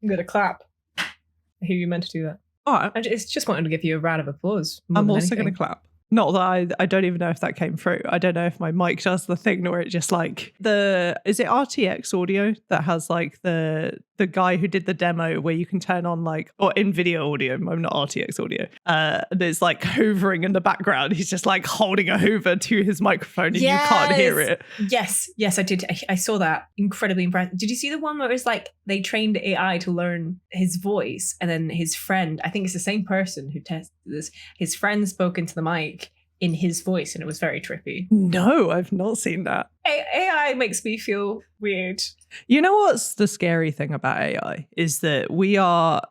I'm going to clap. I hear you meant to do that. All right. I just wanted to give you a round of applause. I'm also going to clap. Not that I don't even know if that came through. I don't know if my mic does the thing where it just like is it RTX audio that has like the guy who did the demo where you can turn on like, or in video audio, I'm not RTX audio. There's like hoovering in the background. He's just like holding a hoover to his microphone and you can't hear it. Yes, I did. I saw that. Incredibly impressive. Did you see the one where it was like they trained AI to learn his voice and then his friend, I think it's the same person who tested this, his friend spoke into the mic in his voice and it was very trippy. No, I've not seen that. AI makes me feel weird. You know what's the scary thing about AI is that we are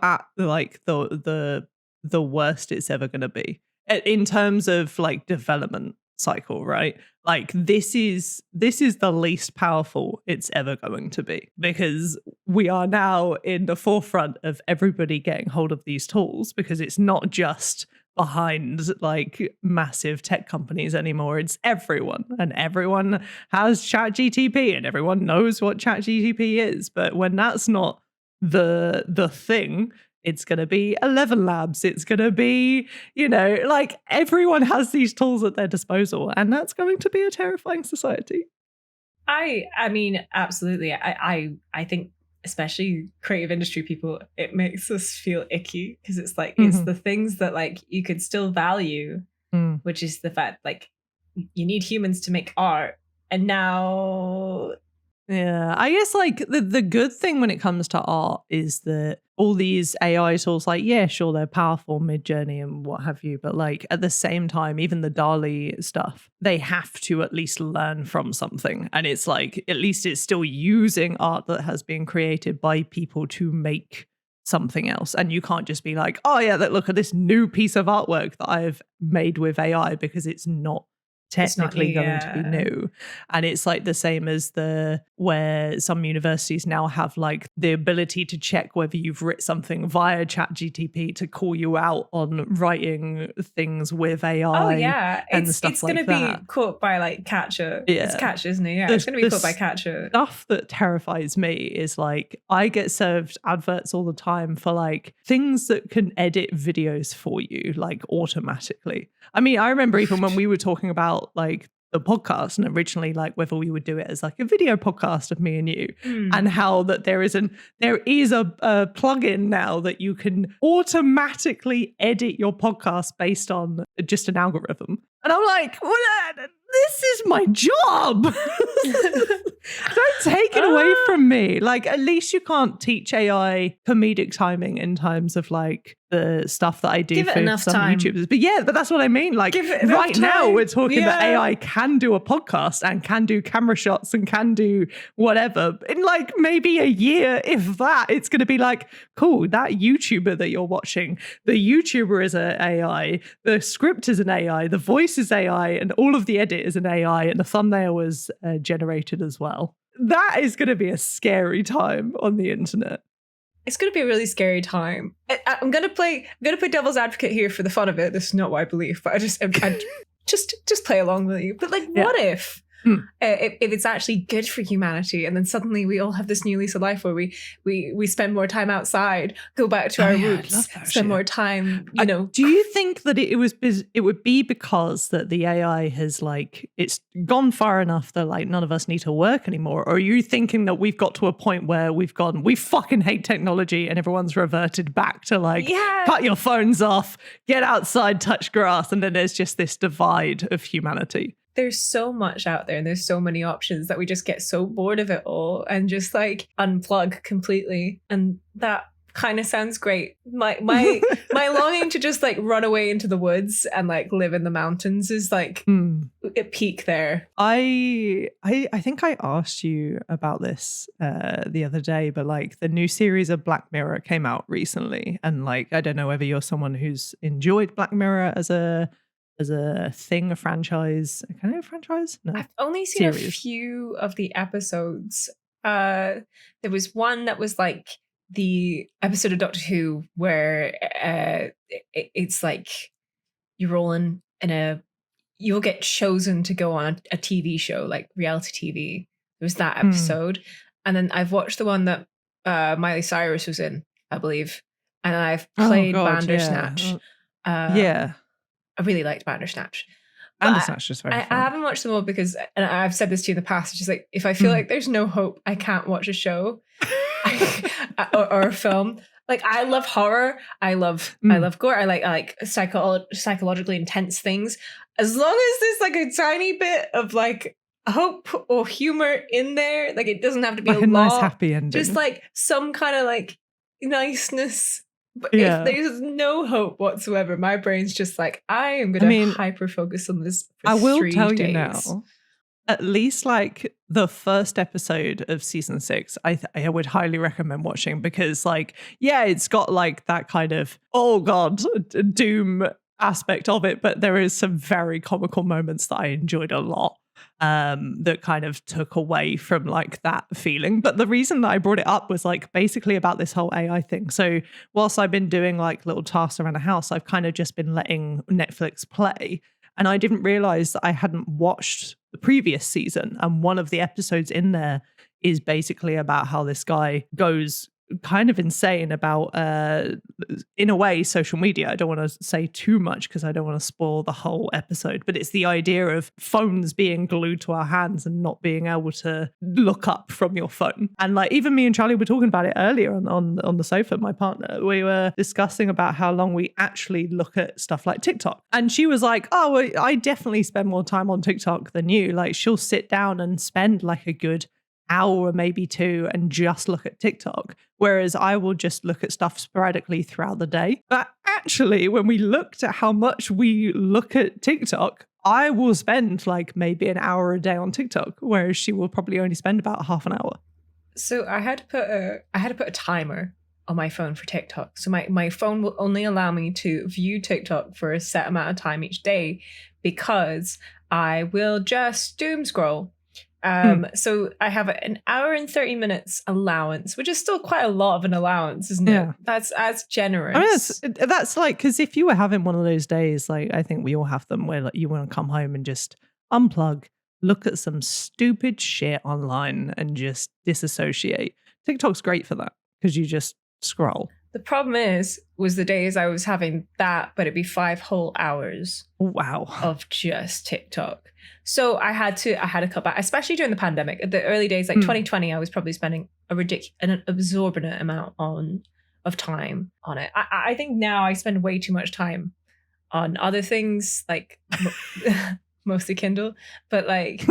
at like the worst it's ever going to be in terms of like development cycle, right? Like this is the least powerful it's ever going to be because we are now in the forefront of everybody getting hold of these tools because it's not just behind like massive tech companies anymore. It's everyone, and everyone has ChatGTP and everyone knows what ChatGTP is. But when that's not the thing, it's going to be 11 Labs. It's going to be, like everyone has these tools at their disposal, and that's going to be a terrifying society. I mean, absolutely. I think especially creative industry people, it makes us feel icky because it's like it's the things that like you could still value, which is the fact like you need humans to make art, and now I guess like the good thing when it comes to art is that all these AI tools, like, yeah, sure, they're powerful, Midjourney and what have you, but like at the same time, even the DALL-E stuff, they have to at least learn from something. And it's like, at least it's still using art that has been created by people to make something else. And you can't just be like, oh yeah, look at this new piece of artwork that I've made with AI, because it's not technically going to be new. And it's like the same as where some universities now have like the ability to check whether you've written something via ChatGTP to call you out on writing things with AI. Oh yeah, and stuff like that. It's going to be caught by like Catcher. Yeah. It's Catcher, isn't it? Yeah, it's going to be caught by Catcher. Stuff that terrifies me is like I get served adverts all the time for like things that can edit videos for you like automatically. I mean, I remember even when we were talking about like the podcast and originally like whether we would do it as like a video podcast of me and you, and how that there is a plugin now that you can automatically edit your podcast based on just an algorithm. And I'm like, this is my job. Don't take it away from me. Like, at least you can't teach AI comedic timing in terms of like the stuff that I do for some YouTubers. But yeah, but that's what I mean. Like right now we're talking that AI can do a podcast and can do camera shots and can do whatever. In like maybe a year, if that, it's going to be like, cool, that YouTuber that you're watching, the YouTuber is an AI, the script is an AI, the voice is AI, and all of the edit is an AI, and the thumbnail was generated as well. That is going to be a scary time on the internet. It's going to be a really scary time. I'm going to play devil's advocate here for the fun of it. This is not what I believe, but I just play along with you. But like, what if it's actually good for humanity, and then suddenly we all have this new lease of life where we spend more time outside, go back to our roots, spend more time, Do you think that it would be because that the AI has like it's gone far enough that like none of us need to work anymore, or are you thinking that we've got to a point where we fucking hate technology and everyone's reverted back to like cut your phones off, get outside, touch grass, and then there's just this divide of humanity? There's so much out there and there's so many options that we just get so bored of it all and just like unplug completely. And that kind of sounds great. My longing to just like run away into the woods and like live in the mountains is like a peak there. I think I asked you about this the other day, but like the new series of Black Mirror came out recently, and like I don't know whether you're someone who's enjoyed Black Mirror as a thing, a franchise, a kind of franchise? No. I've only seen a few of the episodes. There was one that was like the episode of Doctor Who where it's like you're rolling you'll get chosen to go on a TV show, like reality TV. There was that episode. And then I've watched the one that Miley Cyrus was in, I believe. And I've played Bandersnatch. Yeah. I really liked Bandersnatch. Bandersnatch is very fun. I haven't watched them all because, and I've said this to you in the past, it's just like, if I feel like there's no hope, I can't watch a show or a film. Like, I love horror. I love gore. I like psychologically intense things. As long as there's like a tiny bit of like hope or humor in there, like it doesn't have to be like a nice happy ending. Just like some kind of like niceness. But if there's no hope whatsoever, my brain's just like, I am going to hyper focus on this for I will 3 tell days. You now, at least like the first episode of season 6, I would highly recommend watching, because like, yeah, it's got like that kind of, oh God, doom aspect of it, but there is some very comical moments that I enjoyed a lot. That kind of took away from like that feeling. But the reason that I brought it up was like basically about this whole AI thing. So whilst I've been doing like little tasks around the house, I've kind of just been letting Netflix play. And I didn't realize that I hadn't watched the previous season. And one of the episodes in there is basically about how this guy goes kind of insane about, in a way, social media. I don't want to say too much because I don't want to spoil the whole episode, but it's the idea of phones being glued to our hands and not being able to look up from your phone. And like, even me and Charlie were talking about it earlier on the sofa, my partner. We were discussing about how long we actually look at stuff like TikTok. And she was like, oh, well, I definitely spend more time on TikTok than you. Like, she'll sit down and spend like a good hour, maybe 2, and just look at TikTok. Whereas I will just look at stuff sporadically throughout the day. But actually, when we looked at how much we look at TikTok, I will spend like maybe an hour a day on TikTok, whereas she will probably only spend about half an hour. So I had to put a timer on my phone for TikTok. So my phone will only allow me to view TikTok for a set amount of time each day, because I will just doom scroll. So I have an hour and 30 minutes allowance, which is still quite a lot of an allowance, isn't it? That's generous. I mean, that's like, because if you were having one of those days, like I think we all have them, where like you want to come home and just unplug, look at some stupid shit online and just disassociate. TikTok's great for that, because you just scroll. The problem was the days I was having that, but it'd be 5 whole hours. Wow. Of just TikTok. So I had to cut back, especially during the pandemic. The early days, like 2020, I was probably spending an absorbent amount of time on it. I think now I spend way too much time on other things, like mostly Kindle, but like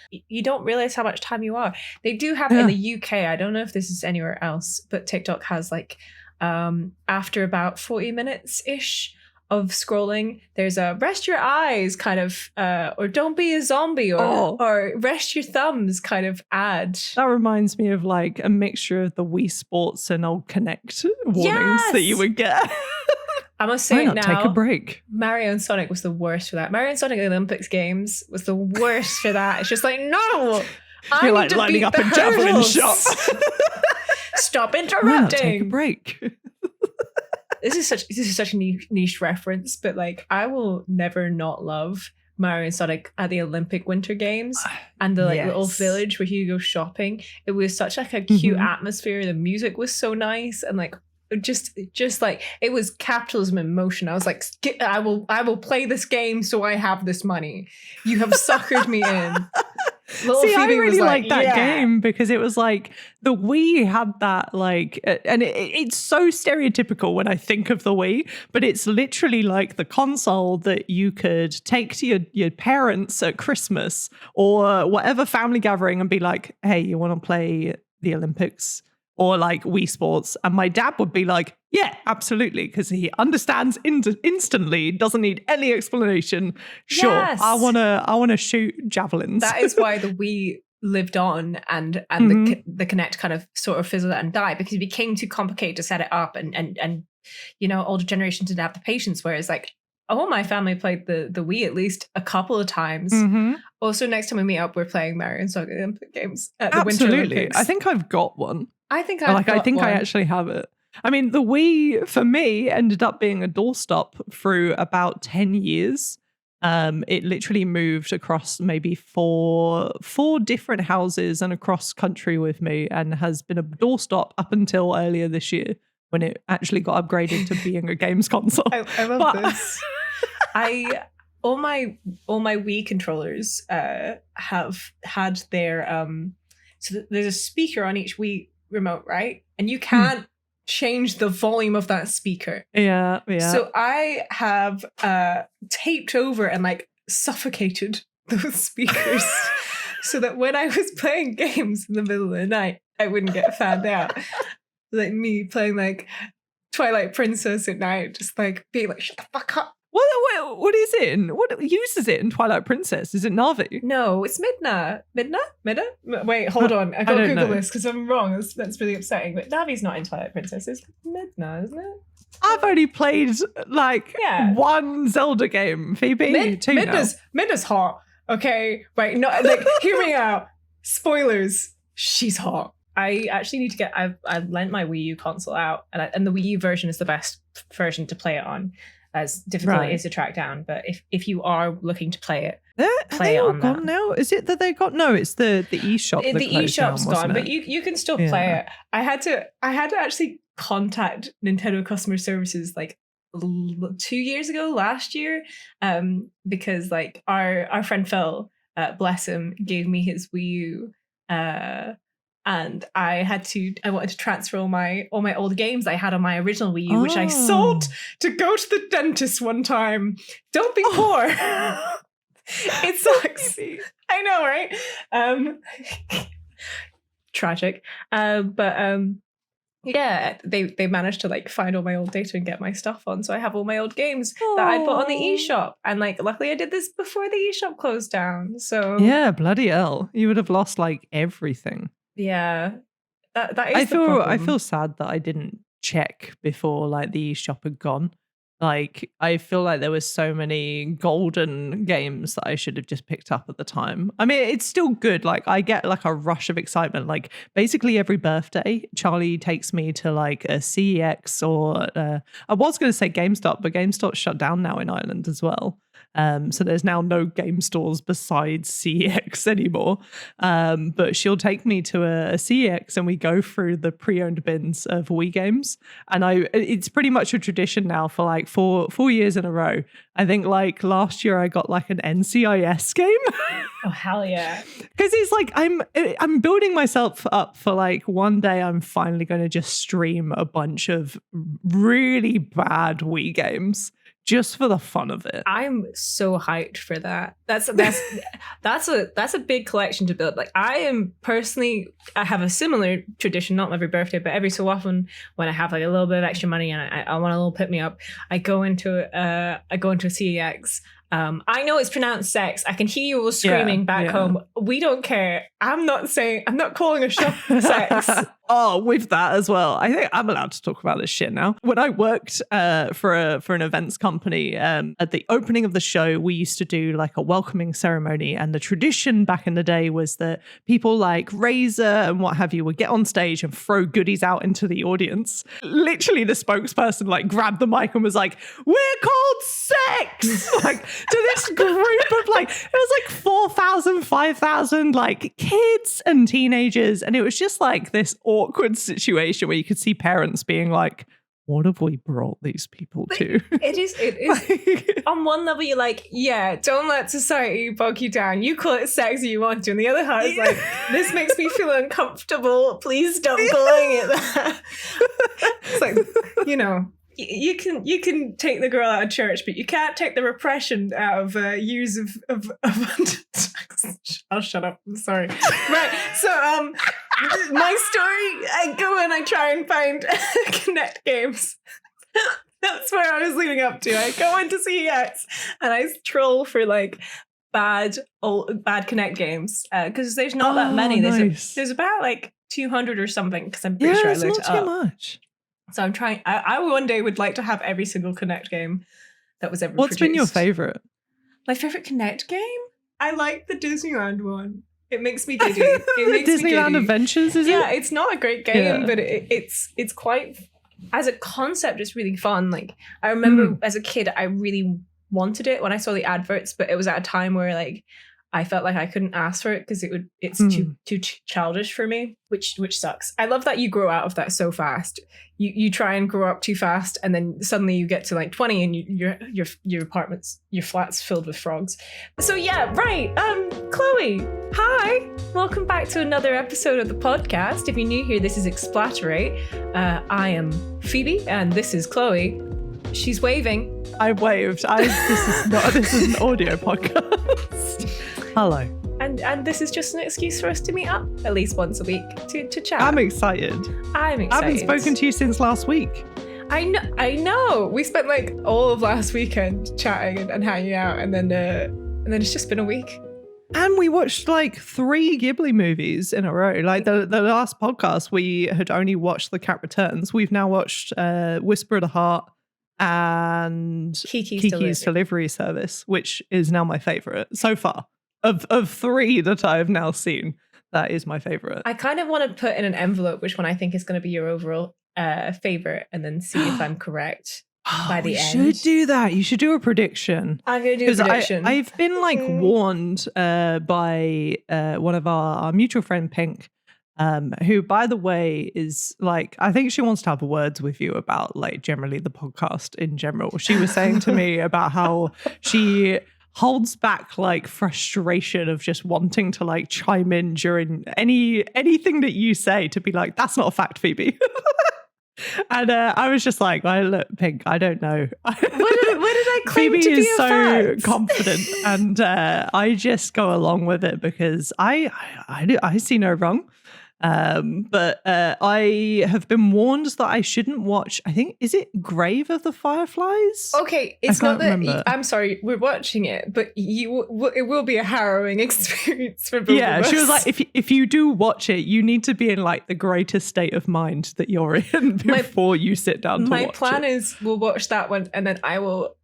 you don't realize how much time you are. They do have in the UK, I don't know if this is anywhere else, but TikTok has like after about 40 minutes ish of scrolling, there's a rest your eyes kind of or don't be a zombie, or rest your thumbs kind of ad. That reminds me of like a mixture of the Wii Sports and old Connect warnings that you would get. I must say now, take a break. Mario and Sonic was the worst for that. Mario and Sonic Olympics games was the worst for that. It's just like, no, you're like lining up a javelin shot. Stop interrupting. Take a break. This is such a niche reference, but like I will never not love Mario and Sonic at the Olympic Winter Games and the like little village where you go shopping. It was such like a cute atmosphere. The music was so nice, and like just like it was capitalism in motion. I was like, I will play this game so I have this money. You have suckered me in. Little See, Phoebe I really liked that game, because it was like the Wii had that like, and it's so stereotypical when I think of the Wii, but it's literally like the console that you could take to your parents at Christmas or whatever family gathering and be like, hey, you want to play the Olympics? Or like Wii Sports, and my dad would be like, yeah, absolutely, because he understands instantly, doesn't need any explanation. Sure, yes. I wanna shoot javelins. That is why the Wii lived on, and the Kinect kind of sort of fizzled out and died, because it became too complicated to set it up, and you know, older generations didn't have the patience. Whereas like, my family played the Wii at least a couple of times. Also, next time we meet up, we're playing Mario and Sonic Olympic games at the Winter Olympics. I think I've got one. I think I actually have it. I mean, the Wii for me ended up being a doorstop through about 10 years. It literally moved across maybe four different houses and across country with me, and has been a doorstop up until earlier this year when it actually got upgraded to being a games console. I love this. All my Wii controllers have had their so there's a speaker on each Wii remote, right? And you can't change the volume of that speaker. Yeah. So I have taped over and like suffocated those speakers so that when I was playing games in the middle of the night, I wouldn't get found out. Like me playing like Twilight Princess at night, just like being like, shut the fuck up. What is it in? What uses it in Twilight Princess? Is it Navi? No, it's Midna. Midna? Wait, hold on. I gotta Google this because I'm wrong. That's really upsetting. But Navi's not in Twilight Princess. It's Midna, isn't it? I've only played like one Zelda game. Phoebe, two now. Midna's hot. Okay, right. No, like hear me out. Spoilers. She's hot. I actually need to get. I've lent my Wii U console out, and the Wii U version is the best version to play it on. As difficult it is to track down, but if you are looking to play it, play it on that. Gone now? Is it that they got? No, it's the eShop. The eShop's gone, but you can still play it. I had to actually contact Nintendo customer services like 2 years ago, last year, because like our friend Phil, bless him, gave me his Wii U. And I wanted to transfer all my old games I had on my original Wii U, which I sold to go to the dentist one time. Don't be poor. It sucks. I know, right? Tragic. Yeah, they managed to like find all my old data and get my stuff on. So I have all my old games that I bought on the eShop. And like, luckily I did this before the eShop closed down. So yeah, bloody hell. You would have lost like everything. Yeah, that is the problem. I feel sad that I didn't check before like the eShop had gone. Like I feel like there was so many golden games that I should have just picked up at the time. I mean, it's still good. Like I get like a rush of excitement. Like basically every birthday, Charlie takes me to like a CEX or I was going to say GameStop, but GameStop's shut down now in Ireland as well. So there's now no game stores besides CEX anymore. But she'll take me to a CEX and we go through the pre-owned bins of Wii games. And it's pretty much a tradition now for like four years in a row. I think like last year I got like an NCIS game. Oh, hell yeah. Because it's like I'm building myself up for like one day I'm finally going to just stream a bunch of really bad Wii games. Just for the fun of it. I'm so hyped for that. That's a big collection to build. Like I have a similar tradition, not every birthday, but every so often when I have like a little bit of extra money and I want a little pick me up, I go into a CEX. I know it's pronounced sex. I can hear you all screaming back home. We don't care. I'm not calling a shop sex. Oh, with that as well. I think I'm allowed to talk about this shit now. When I worked for an events company, at the opening of the show, we used to do like a welcoming ceremony. And the tradition back in the day was that people like Razor and what have you would get on stage and throw goodies out into the audience. Literally, the spokesperson like grabbed the mic and was like, "We're called sex!" Like to this group of like, it was like 4,000, 5,000 like kids and teenagers. And it was just like this awkward situation where you could see parents being like, what have we brought these people to? It is on one level you're like, yeah, don't let society bog you down. You call it sex if you want to. And the other hand is like, this makes me feel uncomfortable. Please stop calling it that. It's like, you know, you can take the girl out of church, but you can't take the repression out of years of I'll shut up. I'm sorry. Right. So my story, I go and I try and find Connect games. That's where I was leading up to. I go into CEX and I troll for like bad Connect games because there's not that many. There's about like 200 or something because I'm pretty sure I looked it up. It's not too much. So I'm trying. I one day would like to have every single Connect game that was ever What's produced. been your favorite? My favorite Connect game? I like the Disneyland one. It makes me giddy. It makes Disneyland Adventures, is it? Yeah, it's not a great game, but it's quite, as a concept, it's really fun. Like I remember as a kid, I really wanted it when I saw the adverts, but it was at a time where like I felt like I couldn't ask for it because it's too childish for me, which sucks. I love that you grow out of that so fast. You try and grow up too fast, and then suddenly you get to like 20, and your flat's filled with frogs. So yeah, right. Cloé, hi, welcome back to another episode of the podcast. If you're new here, this is Explaterate. I am Phoebe, and this is Cloé. She's waving. I waved. This is an audio podcast. Hello. And this is just an excuse for us to meet up at least once a week to chat. I'm excited. I haven't spoken to you since last week. I know. We spent like all of last weekend chatting and hanging out, and then it's just been a week. And we watched like 3 Ghibli movies in a row. Like the last podcast, we had only watched The Cat Returns. We've now watched Whisper of the Heart and Kiki's Delivery Service, which is now my favorite so far. Of 3 that I've now seen, that is my favorite. I kind of want to put in an envelope which one I think is going to be your overall favorite, and then see if I'm correct by the end. You should do that. You should do a prediction. I'm going to do a prediction. I've been like warned by one of our mutual friend, Pink, who, by the way, is like, I think she wants to have words with you about like generally the podcast in general. She was saying to me about how she holds back like frustration of just wanting to like chime in during anything that you say to be like, that's not a fact, Phoebe. And I was just like, look, Pink, I don't know. Where did I claim Phoebe to be is a so fact? confident, and I just go along with it because I see no wrong. But I have been warned that I shouldn't watch, I think, is it Grave of the Fireflies? Okay, it's not that I'm sorry, we're watching it, but it will be a harrowing experience for both of us. She was like, if you do watch it, you need to be in like the greatest state of mind that you're in before you sit down to watch it. My plan is we'll watch that one, and then I will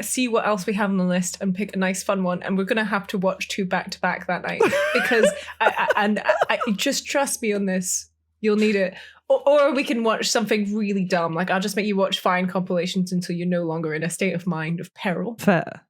see what else we have on the list and pick a nice fun one, and we're gonna have to watch 2 back to back that night because I just trust me on this, you'll need it, or we can watch something really dumb, like I'll just make you watch fine compilations until you're no longer in a state of mind of peril. Fair.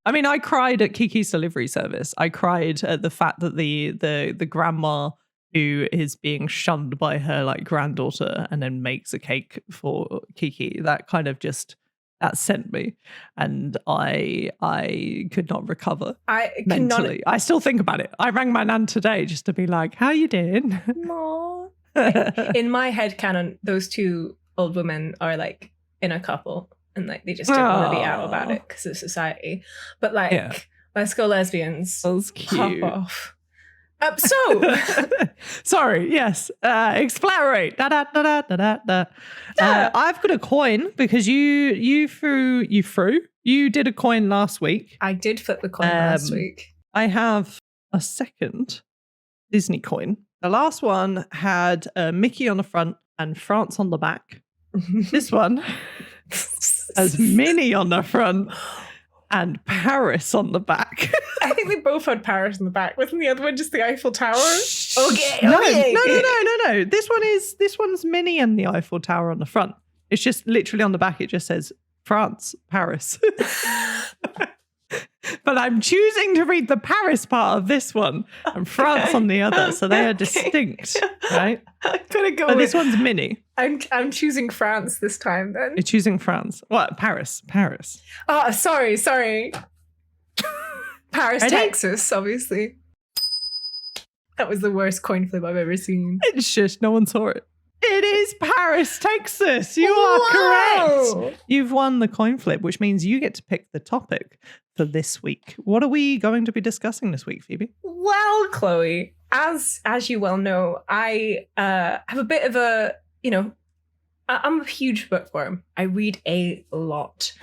I mean, I cried at Kiki's Delivery Service. I cried at the fact that the grandma who is being shunned by her like granddaughter and then makes a cake for Kiki, that kind of just that sent me, and I could not recover mentally. I still think about it. I rang my nan today just to be like, how you doing? Aww. In my head canon, those 2 old women are like in a couple, and like they just don't want to be out about it because of society. But like, let's go lesbians. That was cute. Pop off. So sorry, yes. Explaterate. I've got a coin because you did a coin last week. I did flip the coin last week. I have a second Disney coin. The last one had Mickey on the front and France on the back. This one has Minnie on the front and Paris on the back. I think they both had Paris on the back. Wasn't the other one just the Eiffel Tower? Okay. No. This one's Minnie and the Eiffel Tower on the front. It's just literally on the back. It just says France, Paris. But I'm choosing to read the Paris part of this one and France on the other, so they are distinct, right? I'm gonna go. But this one's Minnie. I'm choosing France this time. Then you're choosing France. What? Paris. Oh, sorry. Paris, Texas, obviously. That was the worst coin flip I've ever seen. It's just no one saw it. It is Paris, Texas. You are correct. You've won the coin flip, which means you get to pick the topic for this week. What are we going to be discussing this week, Phoebe? Well, Cloé, as you well know, I have a bit of a, I'm a huge bookworm. I read a lot.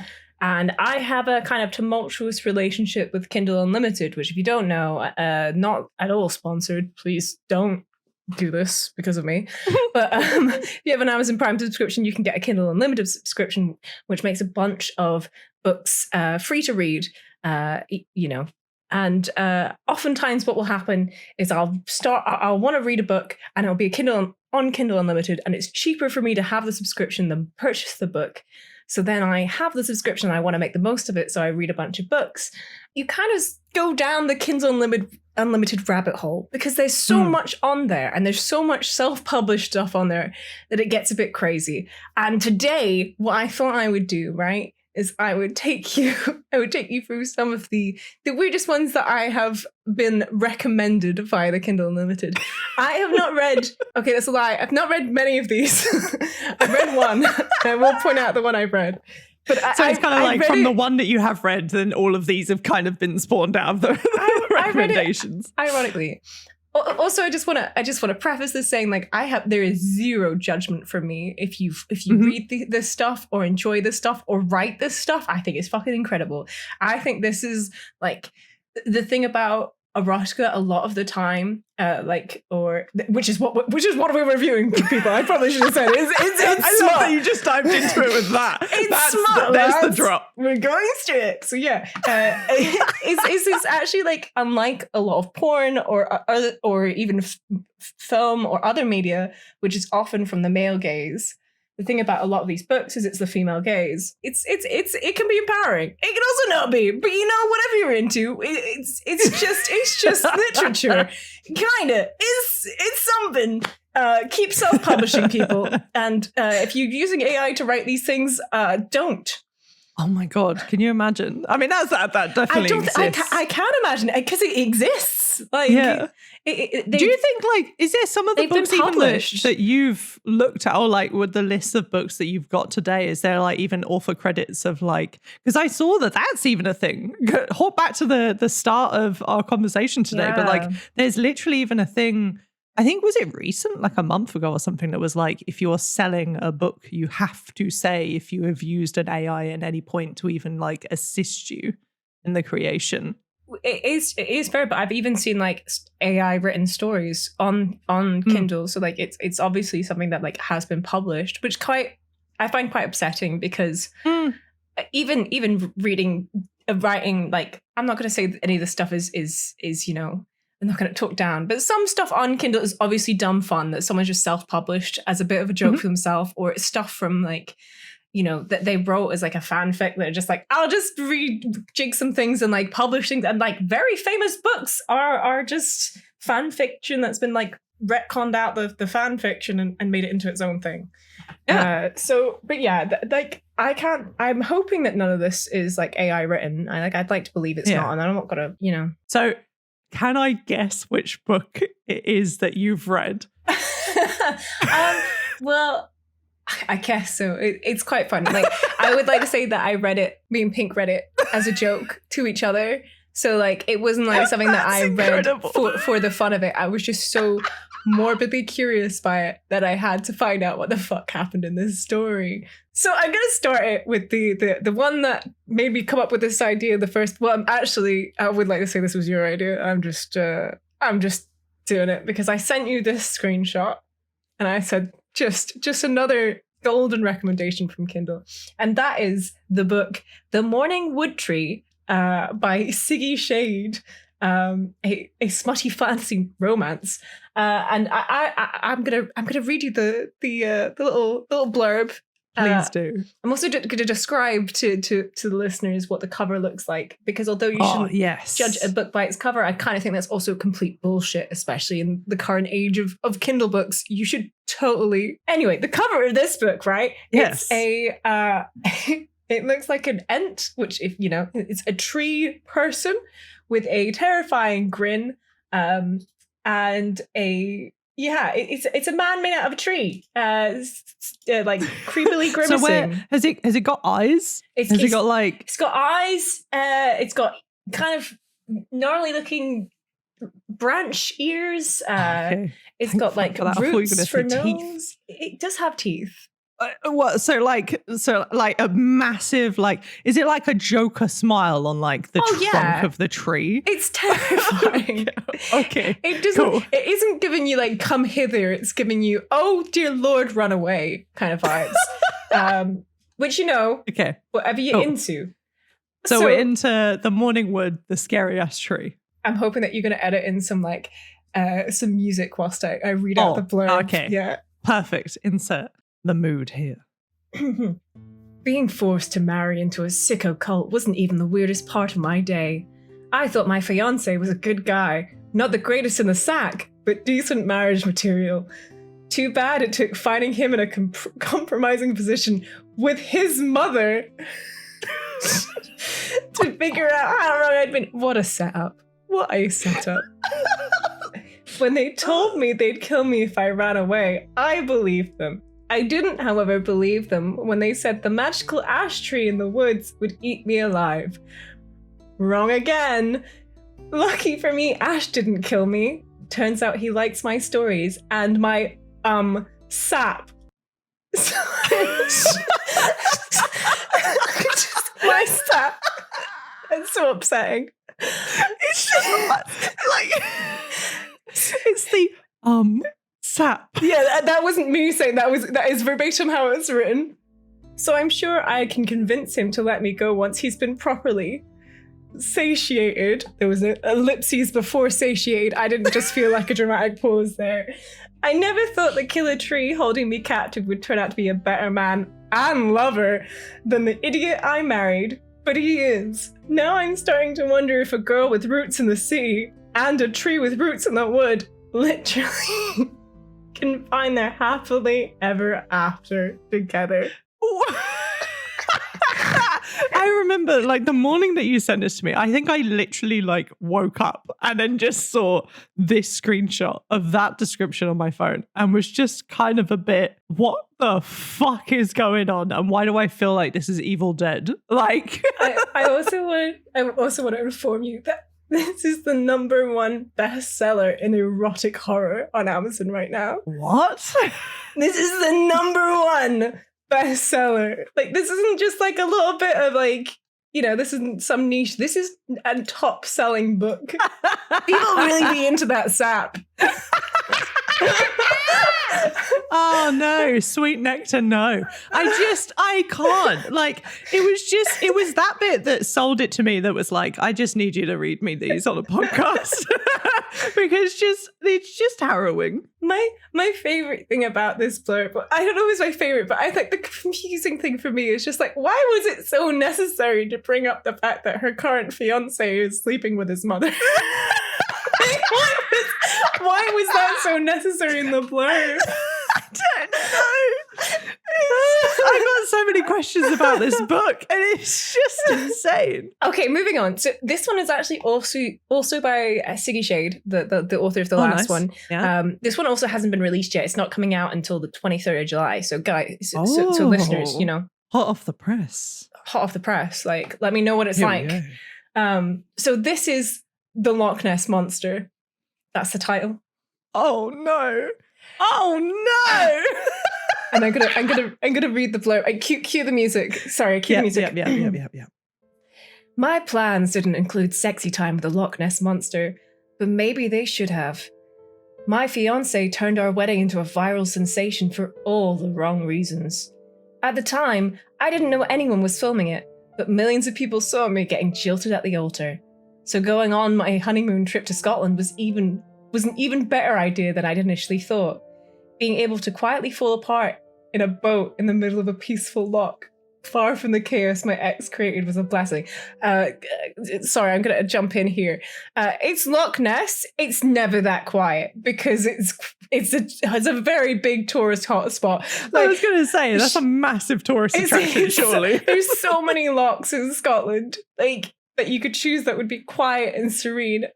And I have a kind of tumultuous relationship with Kindle Unlimited, which if you don't know, not at all sponsored. Please don't do this because of me. But if you have an Amazon Prime subscription, you can get a Kindle Unlimited subscription, which makes a bunch of books free to read, And oftentimes what will happen is I'll want to read a book and it'll be a Kindle on Kindle Unlimited, and it's cheaper for me to have the subscription than purchase the book So then I have the subscription and I want to make the most of it. So I read a bunch of books. You kind of go down the Kindle Unlimited rabbit hole because there's so much on there and there's so much self-published stuff on there that it gets a bit crazy. And today, what I thought I would do, right, is I would take you through some of the weirdest ones that I have been recommended via the Kindle Unlimited. I have not read, okay, that's a lie. I've not read many of these. I've read one. I will point out the one I've read. But so it's kind of like from the one that you have read, then all of these have kind of been spawned out of the recommendations. Ironically. Also, I just want to preface this saying, like, there is zero judgment from me if you read this stuff or enjoy this stuff or write this stuff. I think it's fucking incredible. I think this is like the thing about erotica a lot of the time, which is what we're reviewing, people. I probably should have said it's I smart. love that you just dived into it with that. It's smart. There's the drop. We're going straight. So yeah, it's actually like unlike a lot of porn or even film or other media, which is often from the male gaze. The thing about a lot of these books is it's the female gaze. It can be empowering. It can also not be, but whatever you're into, it's just literature. Kinda. It's something. Keep self-publishing, people. And if you're using AI to write these things, don't. Oh my God, can you imagine? I mean, that definitely exists. I can't imagine it because it exists. Like, yeah. Do you think, like, is there some of the books even that you've looked at, or like with the list of books that you've got today, is there like even author credits of like, because I saw that's even a thing. Hop back to the start of our conversation today, but like there's literally even a thing, I think, was it recent, like a month ago or something, that was like, if you're selling a book, you have to say if you have used an AI at any point to even like assist you in the creation. It is fair, but I've even seen like AI written stories on Kindle. So like it's obviously something that like has been published, which I find quite upsetting because even writing, like, I'm not going to say that any of the stuff is I'm not going to talk down, but some stuff on Kindle is obviously dumb fun that someone just self-published as a bit of a joke for themselves, or it's stuff from like, that they wrote as like a fanfic that are just like, I'll just rejig some things and like publish things. And like very famous books are just fan fiction that's been like retconned out the fan fiction and made it into its own thing. Yeah. But yeah, I'm hoping that none of this is like AI written. I'd like to believe it's not, and I'm not gonna, So can I guess which book it is that you've read? Well, I guess so. It's quite fun. Like, I would like to say that I read it, me and Pink read it as a joke to each other. So like, it wasn't like something that I read for the fun of it. I was just so morbidly curious by it that I had to find out what the fuck happened in this story. So I'm gonna start it with the one that made me come up with this idea. The first one, actually, I would like to say this was your idea. I'm just doing it because I sent you this screenshot and I said just another golden recommendation from Kindle, and that is the book The Morning Wood Tree by Siggy Shade. A smutty fantasy romance, and I'm gonna read you the little blurb. Please do. I'm also going to describe to the listeners what the cover looks like, because although you shouldn't judge a book by its cover, I kind of think that's also complete bullshit, especially in the current age of Kindle books. You should totally. Anyway, the cover of this book, right? Yes. It's it looks like an ent, which, if it's a tree person with a terrifying grin, and it's a man made out of a tree, like creepily grimacing. So has it got eyes? It's got eyes. It's got kind of gnarly looking branch ears. Okay. It's got like roots for nose. Teeth. It does have teeth. What? So like a massive, like, is it like a Joker smile on like the trunk of the tree? It's terrifying. Okay. It doesn't. Cool. It isn't giving you like come hither. It's giving you, oh dear Lord, run away kind of vibes. Which okay, whatever you're into. So we're into The Morning Wood, the scary ass tree. I'm hoping that you're going to edit in some like some music whilst I read out the blurb. Okay. Yeah. Perfect. Insert the mood here. Being forced to marry into a sicko cult wasn't even the weirdest part of my day. I thought my fiancé was a good guy, not the greatest in the sack, but decent marriage material. Too bad it took finding him in a compromising position with his mother to figure out how wrong I'd been. What a setup. What a setup. When they told me they'd kill me if I ran away, I believed them. I didn't, however, believe them when they said the magical ash tree in the woods would eat me alive. Wrong again. Lucky for me, Ash didn't kill me. Turns out he likes my stories and my, sap. My sap. It's so upsetting. It's just like... It's the, sap. Yeah, that wasn't me saying that is verbatim how it's written. So I'm sure I can convince him to let me go once he's been properly satiated. There was an ellipses before satiated. I didn't just feel like a dramatic pause there. I never thought the killer tree holding me captive would turn out to be a better man and lover than the idiot I married, but he is. Now I'm starting to wonder if a girl with roots in the sea and a tree with roots in the wood literally can find their happily ever after together. I remember like the morning that you sent this to me, I think I literally like woke up and then just saw this screenshot of that description on my phone and was just kind of a bit, what the fuck is going on? And why do I feel like this is Evil Dead? Like I also want to inform you that this is the #1 bestseller in erotic horror on Amazon right now. What? This is the #1 bestseller. Like, this isn't just like a little bit of like, you know, this isn't some niche. This is a top-selling book. People really be into that sap. Oh no, sweet nectar, no. I can't. Like, it was that bit that sold it to me that was like, I just need you to read me these on a podcast. Because it's just harrowing. My favorite thing about this blurb, I don't know if it's my favorite, but I think the confusing thing for me is just like, why was it so necessary to bring up the fact that her current fiance is sleeping with his mother? Why was that so necessary in the blurb? I don't know. I've got so many questions about this book, and it's just insane. Okay, moving on. So this one is actually also by Siggy Shade, the author of the last nice. one. Yeah. This one also hasn't been released yet. It's not coming out until the 23rd of July. So guys, so listeners, you know, hot off the press. Like, let me know what it's like. So this is the Loch Ness Monster. That's the title. Oh no! And I'm gonna read the blurb. Cue the music. Sorry, cue the music. Yeah. My plans didn't include sexy time with the Loch Ness Monster, but maybe they should have. My fiancé turned our wedding into a viral sensation for all the wrong reasons. At the time, I didn't know anyone was filming it, but millions of people saw me getting jilted at the altar. So going on my honeymoon trip to Scotland was an even better idea than I'd initially thought. Being able to quietly fall apart in a boat in the middle of a peaceful loch, far from the chaos my ex created, was a blessing. Sorry, I'm going to jump in here. It's Loch Ness. It's never that quiet because it's a very big tourist hotspot. Like, I was going to say, that's a massive tourist attraction, surely. There's so many lochs in Scotland. Like, that you could choose that would be quiet and serene.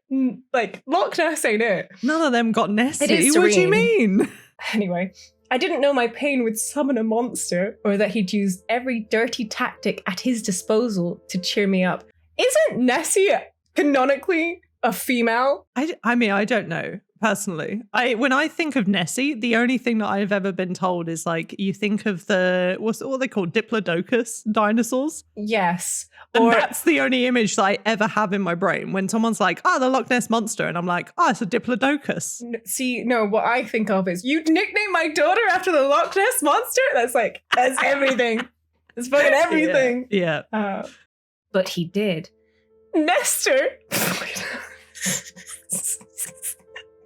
Like, Loch Ness ain't it. None of them got Nessie. It is what do you mean? Anyway, I didn't know my pain would summon a monster, or that he'd used every dirty tactic at his disposal to cheer me up. Isn't Nessie canonically a female? I mean, I don't know. Personally, when I think of Nessie, the only thing that I've ever been told is like, you think of what are they called, Diplodocus dinosaurs? Yes. And that's the only image that I ever have in my brain when someone's like, oh, the Loch Ness Monster. And I'm like, oh, it's a Diplodocus. See, no, what I think of is, you nicknamed my daughter after the Loch Ness Monster? That's everything. It's fucking everything. Yeah. But he did. Nestor.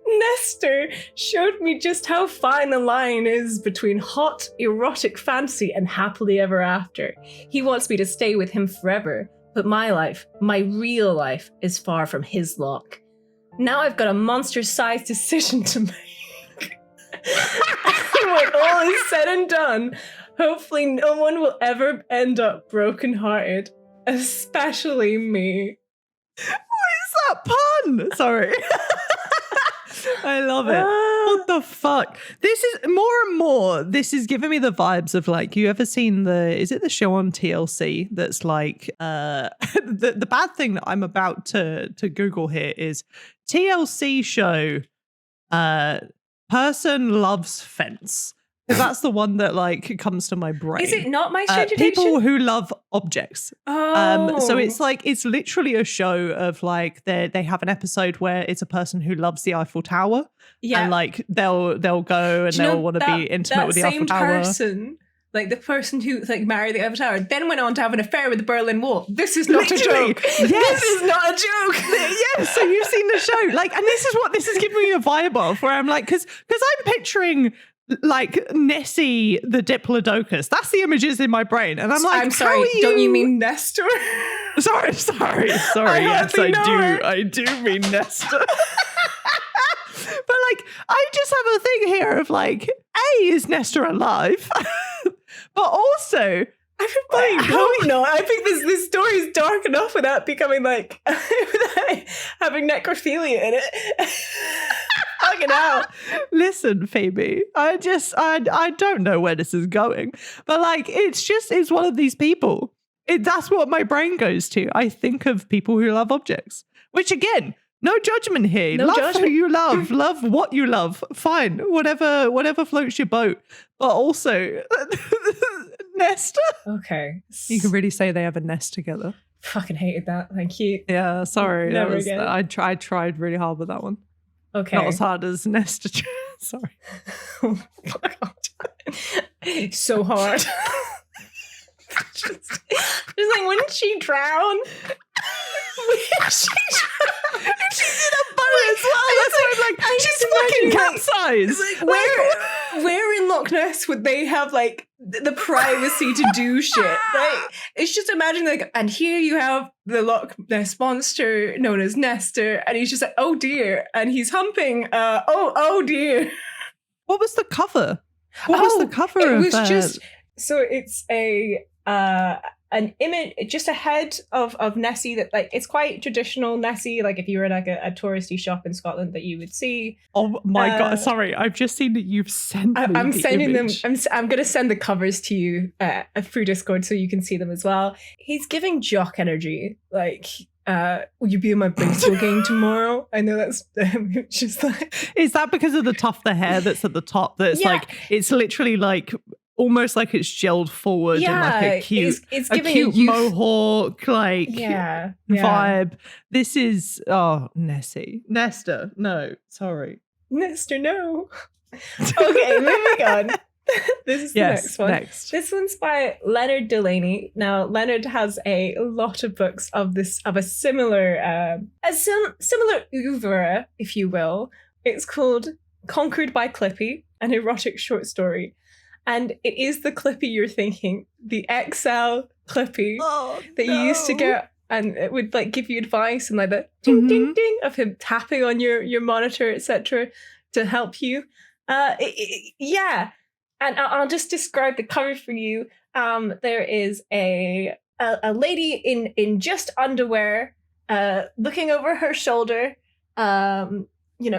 Nestor showed me just how fine the line is between hot, erotic fantasy and happily ever after. He wants me to stay with him forever, but my life, my real life, is far from his lock. Now I've got a monster-sized decision to make. When all is said and done, hopefully no one will ever end up brokenhearted, especially me. What is that pun? Sorry. I love it. What the fuck? This is more and more. This is giving me the vibes of like, you ever seen is it the show on TLC that's like, the bad thing that I'm about to Google here is TLC show, person loves fence. Because that's the one that like comes to my brain. Is it not My Strange Addiction? People who love objects. Oh. So it's literally a show of like they have an episode where it's a person who loves the Eiffel Tower. Yeah. And like they'll go and they'll want to be intimate with the Eiffel Tower. Person, like the person who like married the Eiffel Tower, then went on to have an affair with the Berlin Wall. This is not a joke. Yes. This is not a joke. Yes. So you've seen the show, like, and this is what this is giving me a vibe of, where I'm like, because I'm picturing like Nessie the Diplodocus. That's the images in my brain. And I'm like, I'm sorry, don't you mean Nestor? Sorry. Yes, I do mean Nestor. But like, I just have a thing here of like, A, is Nestor alive? But also, I hope not. I think this story is dark enough without becoming like, without having necrophilia in it. Fucking hell. Listen, Phoebe, I don't know where this is going, but like, it's one of these people. That's what my brain goes to. I think of people who love objects, which again, no judgment here. Love who you love. Love what you love. Fine. Whatever floats your boat. But also, Nestor. Okay. You can really say they have a nest together. Fucking hated that. Thank you. Yeah, sorry. Never again. I tried really hard with that one. Okay. Not as hard as Nestor. Sorry. Oh my God. So hard. just like, wouldn't she drown? She's in a boat as well. That's why I'm like, she's fucking capsized. Like, where in Loch Ness would they have like the privacy to do shit? Right? It's just imagine like, and here you have the Loch Ness monster known as Nestor, and he's just like, oh dear, and he's humping. Oh dear. What was the cover? What was the cover of it? Was just so it's an image, just a head of Nessie that like, it's quite traditional Nessie, like if you were in like a touristy shop in Scotland that you would see. Oh my God, sorry, I've just seen that you've sent me I'm sending image. them. I'm going to send the covers to you through Discord so you can see them as well. He's giving jock energy, like, will you be in my baseball game tomorrow? I know that's just like. Is that because of the hair that's at the top? That's like, it's literally like almost like it's gelled forward in like a cute, it's a cute mohawk like vibe. This is Nestor. No, sorry. Nestor, no. Okay, moving on. This is the next one. This one's by Leonard Delaney. Now, Leonard has a lot of books of a similar oeuvre, if you will. It's called Conquered by Clippy, an erotic short story. And it is the Clippy you're thinking, the XL Clippy that you used to get, and it would like give you advice and like the ding ding ding of him tapping on your monitor, etc., to help you. Yeah. And I'll just describe the cover for you. There is a lady in just underwear, looking over her shoulder,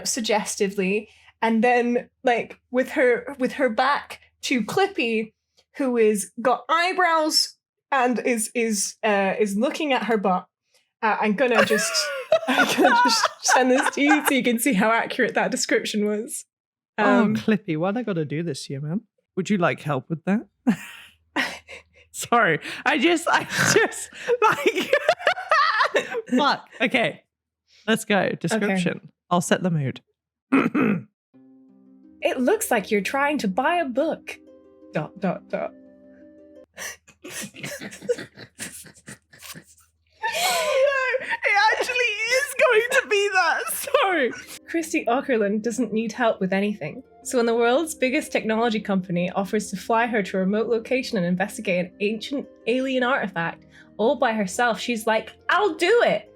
suggestively, and then like with her back to Clippy, who is got eyebrows and is looking at her butt. I'm gonna just send this to you so you can see how accurate that description was. Clippy, why'd I gotta do this to you, man? Would you like help with that? Sorry, I just like fuck. Okay, let's go. Description. Okay. I'll set the mood. It looks like you're trying to buy a book. ... It actually is going to be that. Sorry. Christy Aukerland doesn't need help with anything. So when the world's biggest technology company offers to fly her to a remote location and investigate an ancient alien artifact all by herself, she's like, I'll do it!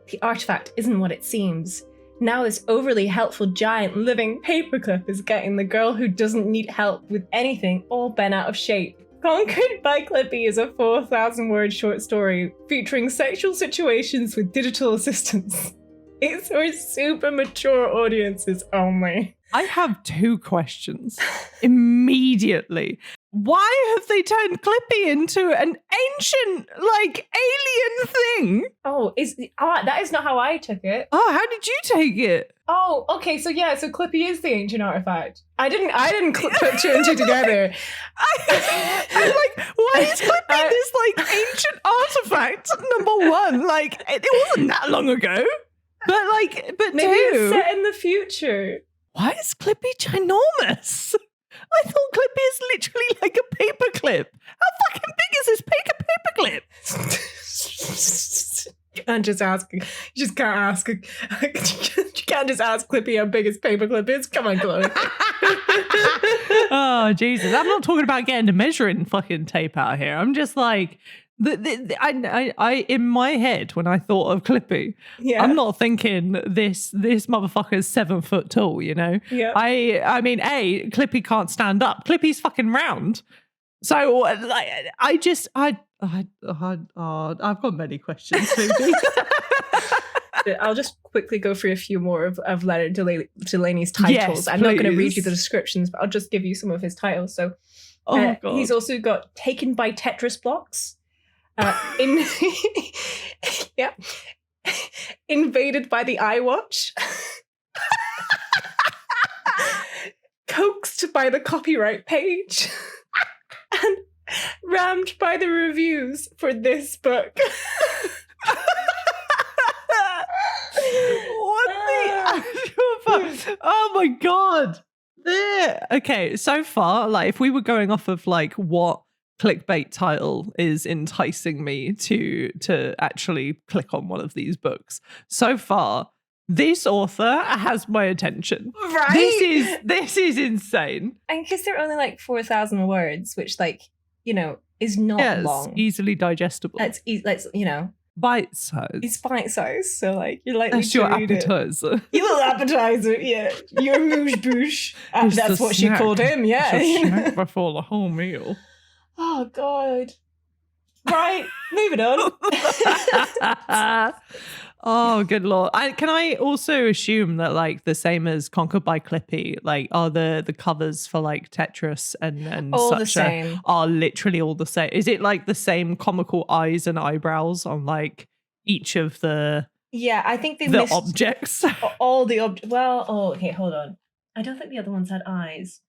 The artifact isn't what it seems. Now this overly helpful giant living paperclip is getting the girl who doesn't need help with anything all bent out of shape. Conquered by Clippy is a 4,000-word short story featuring sexual situations with digital assistants. It's for super mature audiences only. I have 2 questions immediately. Why have they turned Clippy into an ancient, alien thing? That is not how I took it. Oh, how did you take it? Oh, okay, so Clippy is the ancient artifact. I didn't put 2 and 2 together. I'm like, why is Clippy this ancient artifact? Number 1, it wasn't that long ago. But maybe 2, it's set in the future. Why is Clippy ginormous? I thought Clippy is literally like a paperclip. How fucking big is this paperclip? You can't just ask. You just can't ask. You can't just ask Clippy how big his paperclip is. Come on, Chloe. Oh, Jesus. I'm not talking about getting a measuring fucking tape out here. I'm just like... I in my head when I thought of Clippy, I'm not thinking this motherfucker's 7 foot tall, you know. Yeah. I mean, Clippy can't stand up. Clippy's fucking round. So I've got many questions. Phoebe. I'll just quickly go through a few more of Leonard Delaney's titles. Yes, I'm not going to read you the descriptions, but I'll just give you some of his titles. So, God. He's also got Taken by Tetris Blocks. Invaded by the iWatch. Coaxed by the copyright page. And rammed by the reviews for this book. What the actual fuck? Oh my God. Okay, so far, if we were going off of what clickbait title is enticing me to actually click on one of these books. So far, this author has my attention. Right? This is insane. And because they're only 4,000 words, which is not long. It's easily digestible. It's bite size. It's bite size, so you're likely That's to your read appetizer. It. Your little appetizer, yeah. Your mouche bouche. That's what she called him, yeah. It's a snack before the whole meal. Oh, God. Right, moving on. Oh, good Lord. Can I also assume that, the same as Conquered by Clippy, are the covers for, Tetris and all such the same. Are literally all the same? Is it, the same comical eyes and eyebrows on, each of the... Yeah, I think they missed... objects? All the objects. Well, okay, hold on. I don't think the other ones had eyes.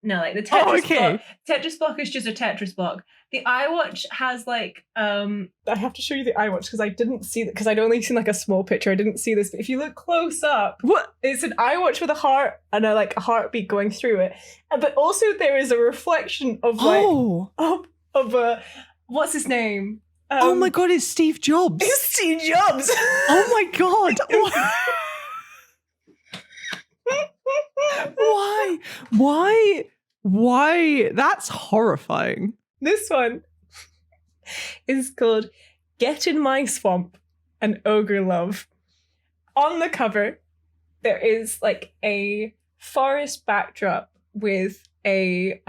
No, the Tetris block. Tetris block is just a Tetris block. The iWatch has I have to show you the iWatch because I didn't see that because I'd only seen a small picture. I didn't see this, but if you look close up, what? It's an iWatch with a heart and a heartbeat going through it. But also there is a reflection of what's his name? Oh my God, it's Steve Jobs. It's Steve Jobs. Oh my God. Why? That's horrifying. This one is called Get in My Swamp, an Ogre Love. On the cover, there is a forest backdrop with a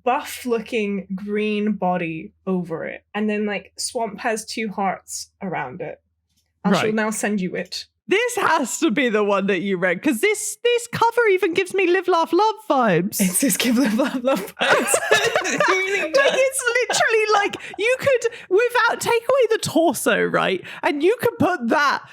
buff-looking green body over it. And then swamp has 2 hearts around it. I shall now send you it. This has to be the one that you read because this cover even gives me Live, Laugh, Love vibes. It's this Give, Live, Laugh, Love vibes. It really does. It's literally you could, without take away the torso, right? And you could put that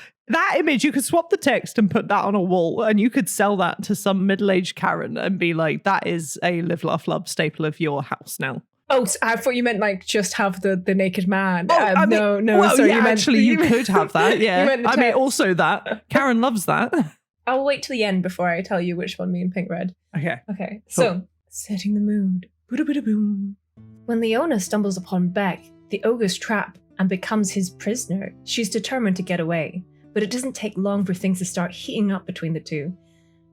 image, you could swap the text and put that on a wall and you could sell that to some middle-aged Karen and be like, that is a Live, Laugh, Love staple of your house now. Oh, I thought you meant just have the naked man. Oh, no. Well, sorry, yeah, you could have that. Yeah, I mean, also that Karen loves that. I'll wait till the end before I tell you which one me and Pink read. Okay. Cool. So, setting the mood. Boom. When Leona stumbles upon Beck, the ogre's trap, and becomes his prisoner, she's determined to get away. but it doesn't take long for things to start heating up between the two.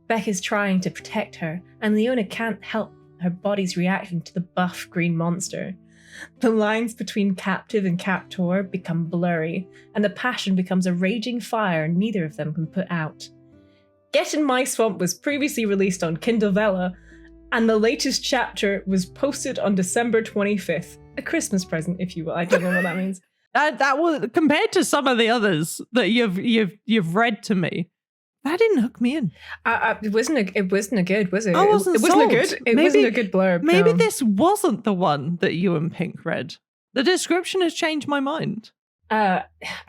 Beck is trying to protect her, and Leona can't help her body's reaction to the buff green monster. The lines between captive and captor become blurry, and the passion becomes a raging fire neither of them can put out. Get in My Swamp was previously released on Kindle Vella, and the latest chapter was posted on December 25th. A Christmas present, if you will. I don't know what that means. That was, compared to some of the others that you've read to me, that didn't hook me in. It wasn't a good, was it? I wasn't It wasn't a good. It wasn't a good blurb. Maybe no. this wasn't the one that you and Pink read. The description has changed my mind. I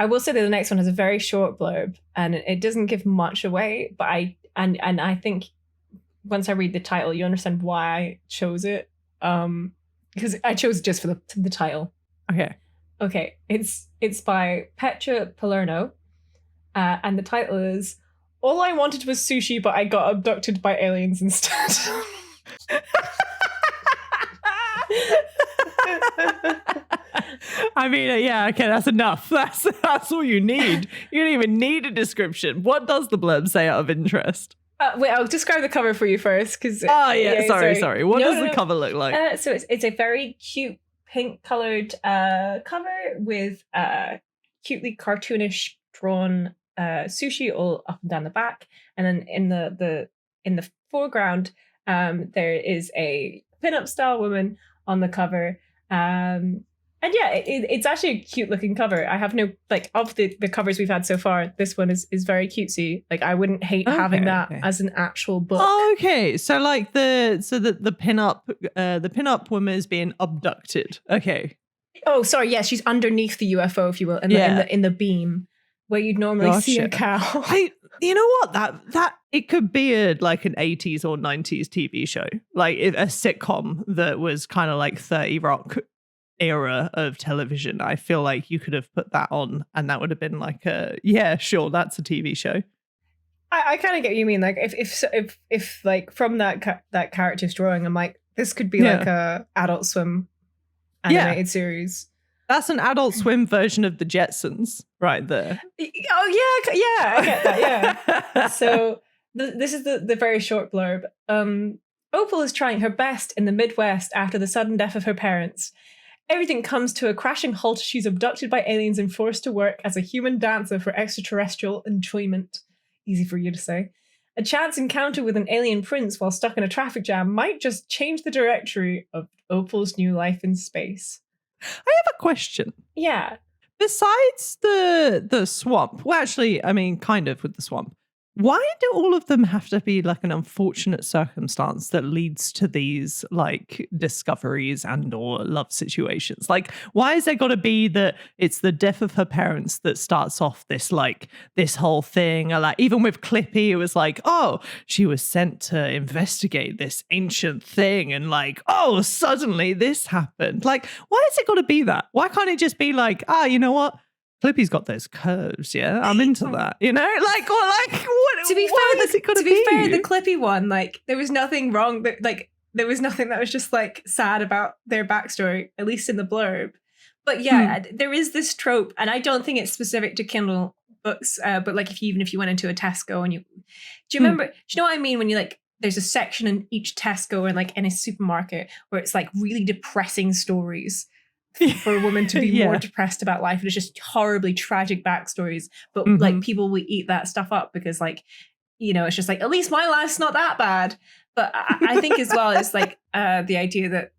will say that the next one has a very short blurb, and it doesn't give much away. But I think once I read the title, you understand why I chose it. Because I chose it just for the title. Okay. It's by Petra Palerno, and the title is "All I Wanted Was Sushi, but I got abducted by aliens instead." I mean, yeah, okay, that's enough. That's all you need. You don't even need a description. What does the blurb say out of interest? Wait, I'll describe the cover for you first. Sorry. What does the cover look like? So it's a very cute pink colored cover with cutely cartoonish drawn sushi all up and down the back, and then in the foreground there is a pinup style woman on the cover, and yeah, it's actually a cute looking cover. I have no, like, of the covers we've had so far, this one is very cutesy. Like, I wouldn't hate having that as an actual book. Oh, okay. So like the pinup woman is being abducted. Okay. Oh, sorry. Yeah, she's underneath the UFO, if you will, in the beam where you'd normally see a cow. You know what? That it could be like an 80s or 90s TV show, like a sitcom that was kind of like 30 Rock era of television. I feel like you could have put that on and that would have been like sure, that's a TV show. I kind of get what you mean. Like if like from that character's drawing, I'm like, this could be like a Adult Swim animated series. That's an Adult Swim version of the Jetsons right there. Oh yeah, I get that. Yeah. So this is the very short blurb. Opal is trying her best in the Midwest after the sudden death of her parents. Everything comes to a crashing halt. She's abducted by aliens and forced to work as a human dancer for extraterrestrial enjoyment. Easy for you to say. A chance encounter with an alien prince while stuck in a traffic jam might just change the trajectory of Opal's new life in space. I have a question. Yeah. Besides the swamp, well, actually, I mean, kind of with the swamp, why do all of them have to be like an unfortunate circumstance that leads to these like discoveries and or love situations? Like, why is there got to be that it's the death of her parents that starts off this whole thing? Or like, even with Clippy, it was like, oh, she was sent to investigate this ancient thing, and like, oh, suddenly this happened. Like, why has it got to be that? Why can't it just be like, you know what? Clippy's got those curves, yeah? I'm into that, you know? Like, what? To be fair, the Clippy one, like, there was nothing wrong. There was nothing that was just, like, sad about their backstory, at least in the blurb. But yeah, there is this trope, and I don't think it's specific to Kindle books, but, like, even if you went into a Tesco and do you remember, do you know what I mean when you, like, there's a section in each Tesco and, like, in a supermarket where it's, like, really depressing stories for a woman to be more depressed about life, and it's just horribly tragic backstories, but like people will eat that stuff up because, like, you know, it's just like, at least my life's not that bad. But I think as well as like the idea that,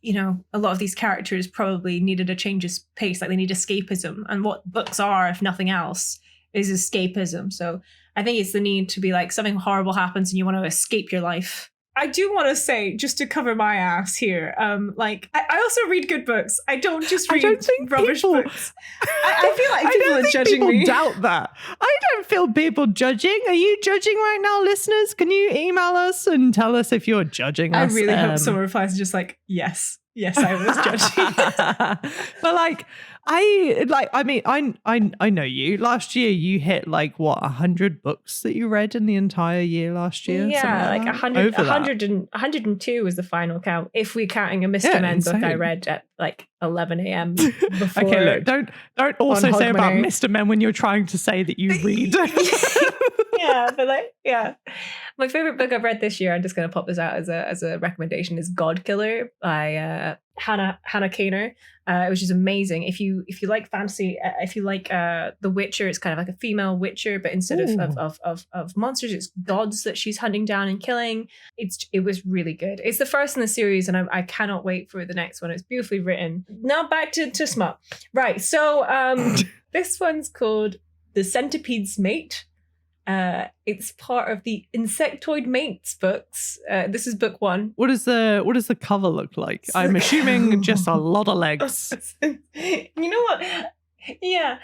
you know, a lot of these characters probably needed a change of pace, like they need escapism, and what books are, if nothing else, is escapism. So I think it's the need to be like, something horrible happens and you want to escape your life. I do want to say, just to cover my ass here, like, I also read good books. I don't just read rubbish books. I feel like people are judging me. Doubt that. I don't feel people judging. Are you judging right now, listeners? Can you email us and tell us if you're judging us? I really hope someone replies just like, yes, I was judging. But like, I know you. Last year you hit like what 100 books that you read in the entire year last year. Yeah, like that? 100, Over 102 was the final count. If we're counting a Mr. Men book I read at like 11 a.m. before. Okay, look, don't also say about Hogmanay. Mr. Men when you're trying to say that you read. Yeah, but like, yeah. My favorite book I've read this year, I'm just going to pop this out as a recommendation, is God Killer by Hannah Kaner. It was just amazing. If you like fantasy, if you like The Witcher, it's kind of like a female Witcher, but instead of monsters, it's gods that she's hunting down and killing. It was really good. It's the first in the series, and I cannot wait for the next one. It's beautifully written. Now back to smut. Right, so this one's called The Centipede's Mate. It's part of the Insectoid Mates books. This is book 1. What does the cover look like? I'm assuming just a lot of legs. You know what? Yeah.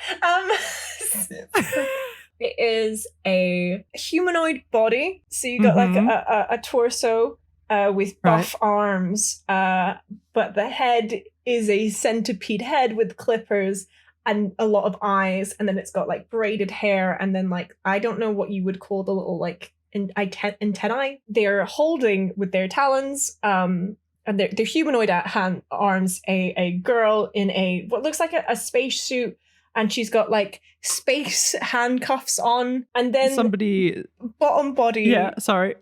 It is a humanoid body. So you got like a torso with buff arms, but the head is a centipede head with clippers and a lot of eyes, and then it's got like braided hair, and then like I don't know what you would call the little like antennae they're holding with their talons, and they're humanoid at arms. A girl in a what looks like a space suit, and she's got like space handcuffs on, and then somebody bottom body. Yeah, sorry.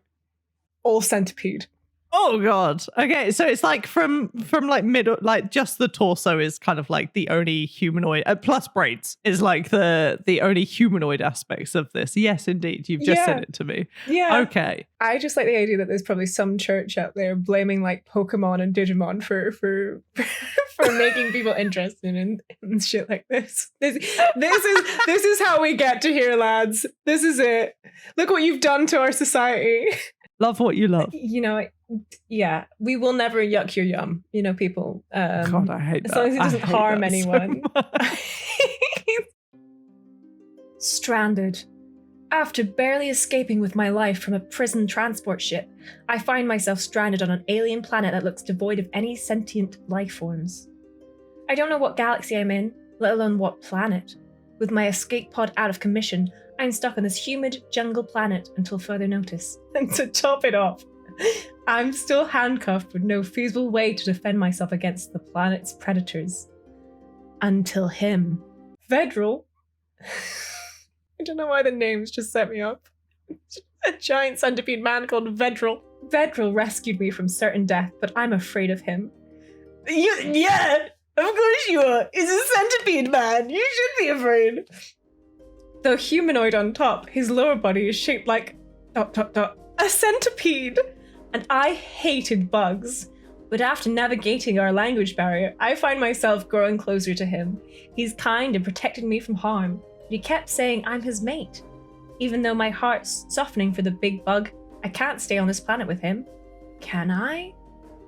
All centipede. Oh god. Okay, so it's like from like middle, like just the torso is kind of like the only humanoid, plus braids is like the only humanoid aspects of this. Yes, indeed, you've just said it to me. Yeah. Okay. I just like the idea that there's probably some church out there blaming like Pokemon and Digimon for making people interested in shit like this. This is how we get to here, lads. This is it. Look what you've done to our society. Love what you love. You know, yeah, we will never yuck your yum. You know, people. God, I hate that. As long as it doesn't harm anyone. So Stranded. After barely escaping with my life from a prison transport ship, I find myself stranded on an alien planet that looks devoid of any sentient life forms. I don't know what galaxy I'm in, let alone what planet. With my escape pod out of commission, I'm stuck on this humid jungle planet until further notice. And to top it off, I'm still handcuffed with no feasible way to defend myself against the planet's predators. Until him. Vedril. I don't know why the names just set me up. A giant centipede man called Vedril. Vedril rescued me from certain death, but I'm afraid of him. Yeah, of course you are. He's a centipede man. You should be afraid. Though humanoid on top, his lower body is shaped like... a centipede! And I hated bugs. But after navigating our language barrier, I find myself growing closer to him. He's kind and protected me from harm. But he kept saying I'm his mate. Even though my heart's softening for the big bug, I can't stay on this planet with him. Can I?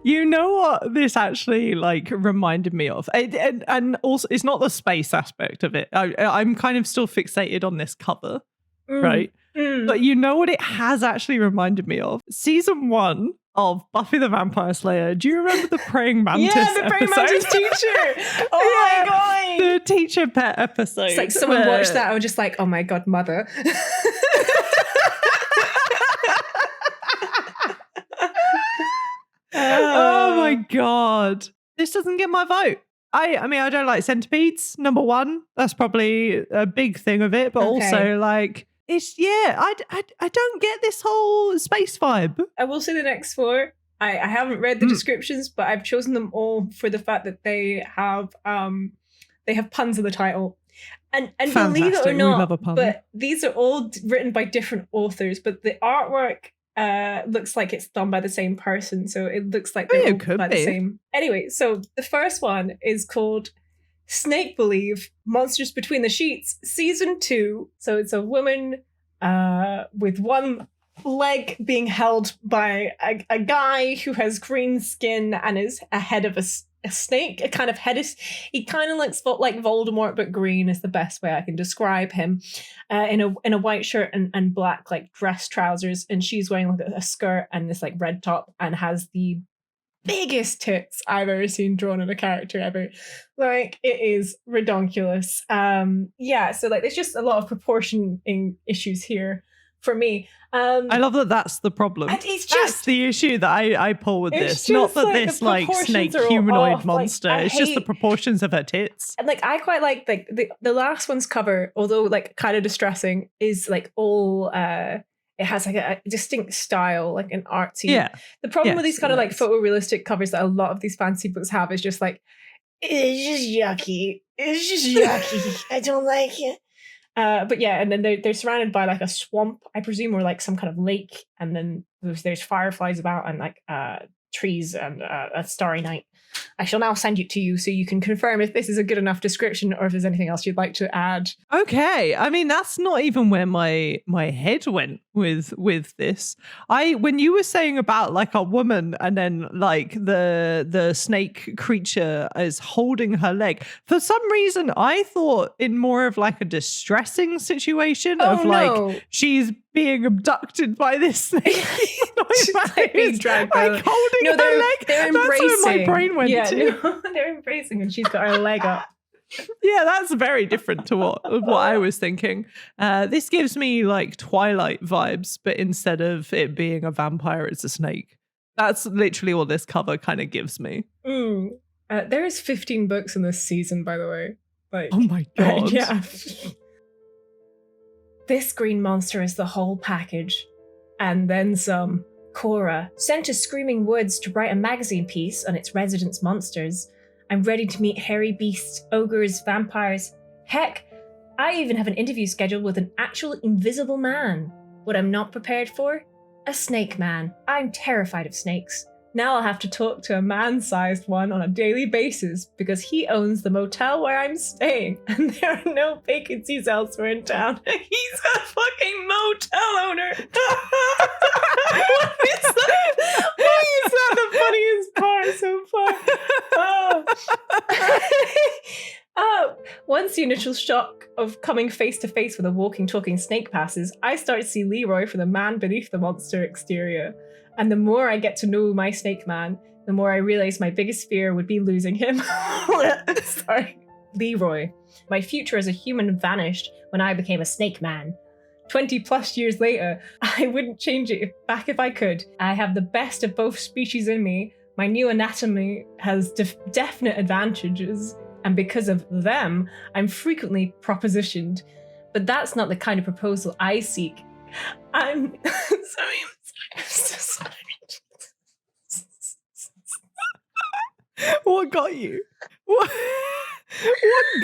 You know what this actually like reminded me of, and also it's not the space aspect of it. I'm kind of still fixated on this cover, right? But you know what it has actually reminded me of? Season 1 of Buffy the Vampire Slayer. Do you remember the praying mantis? Yeah, the praying mantis teacher. Oh my god, the teacher pet episode. It's like someone watched that and was just like, oh my god, mother. Oh my god. This doesn't get my vote. I mean, I don't like centipedes, number one. That's probably a big thing of it. But also, like, it's, I don't get this whole space vibe. I will say the next 4. I haven't read the descriptions, but I've chosen them all for the fact that they have puns in the title. And believe it or not, but these are all written by different authors, but the artwork looks like it's done by the same person, so it looks like they're all by the same. Anyway, so the first one is called Snake Believe Monsters Between the Sheets, Season 2. So it's a woman with one leg being held by a guy who has green skin and is a head of a snake. A kind of head is, he kind of looks like Voldemort, but green is the best way I can describe him. In a white shirt and black like dress trousers, and she's wearing like a skirt and this like red top and has the biggest tits I've ever seen drawn on a character ever. Like, it is redonkulous. Yeah, so like there's just a lot of proportioning issues here for me. I love that that's the problem. And it's that's the issue that I pull with this. Not that this like snake humanoid monster. Like, it's just the proportions of her tits. And like I quite like the last one's cover, although like kind of distressing, is like all it has like a distinct style, like an artsy. Yeah. The problem with these kind of like photorealistic covers that a lot of these fancy books have is just like, it's just yucky. It's just yucky. I don't like it. But yeah, and then they're surrounded by like a swamp, I presume, or like some kind of lake, and then there's fireflies about and like trees and a starry night. I shall now send it to you so you can confirm if this is a good enough description or if there's anything else you'd like to add. Okay. I mean, that's not even where my head went with this. When you were saying about like a woman and then like the snake creature is holding her leg, for some reason I thought in more of like a distressing situation like she's being abducted by this snake. Like being dragged by like holding her leg. They're embracing. That's where my brain went to. No, they're embracing and she's got her leg up. Yeah, that's very different to what I was thinking. This gives me like Twilight vibes, but instead of it being a vampire, it's a snake. That's literally what this cover kind of gives me. There is 15 books in this season, by the way. Like, oh my god. Yeah. This green monster is the whole package. And then some. Cora, sent to Screaming Woods to write a magazine piece on its residents' monsters. I'm ready to meet hairy beasts, ogres, vampires. Heck, I even have an interview scheduled with an actual invisible man. What I'm not prepared for? A snake man. I'm terrified of snakes. Now I'll have to talk to a man-sized one on a daily basis because he owns the motel where I'm staying and there are no vacancies elsewhere in town. He's a fucking motel owner. What is that? Why is that the funniest part so far? Once the initial shock of coming face to face with a walking, talking snake passes, I start to see Leroy from the man beneath the monster exterior. And the more I get to know my snake man, the more I realize my biggest fear would be losing him. Sorry. Leroy. My future as a human vanished when I became a snake man. 20 plus years later, I wouldn't change it back if I could. I have the best of both species in me. My new anatomy has definite advantages. And because of them, I'm frequently propositioned. But that's not the kind of proposal I seek. I'm sorry. I'm so sorry. What got you? What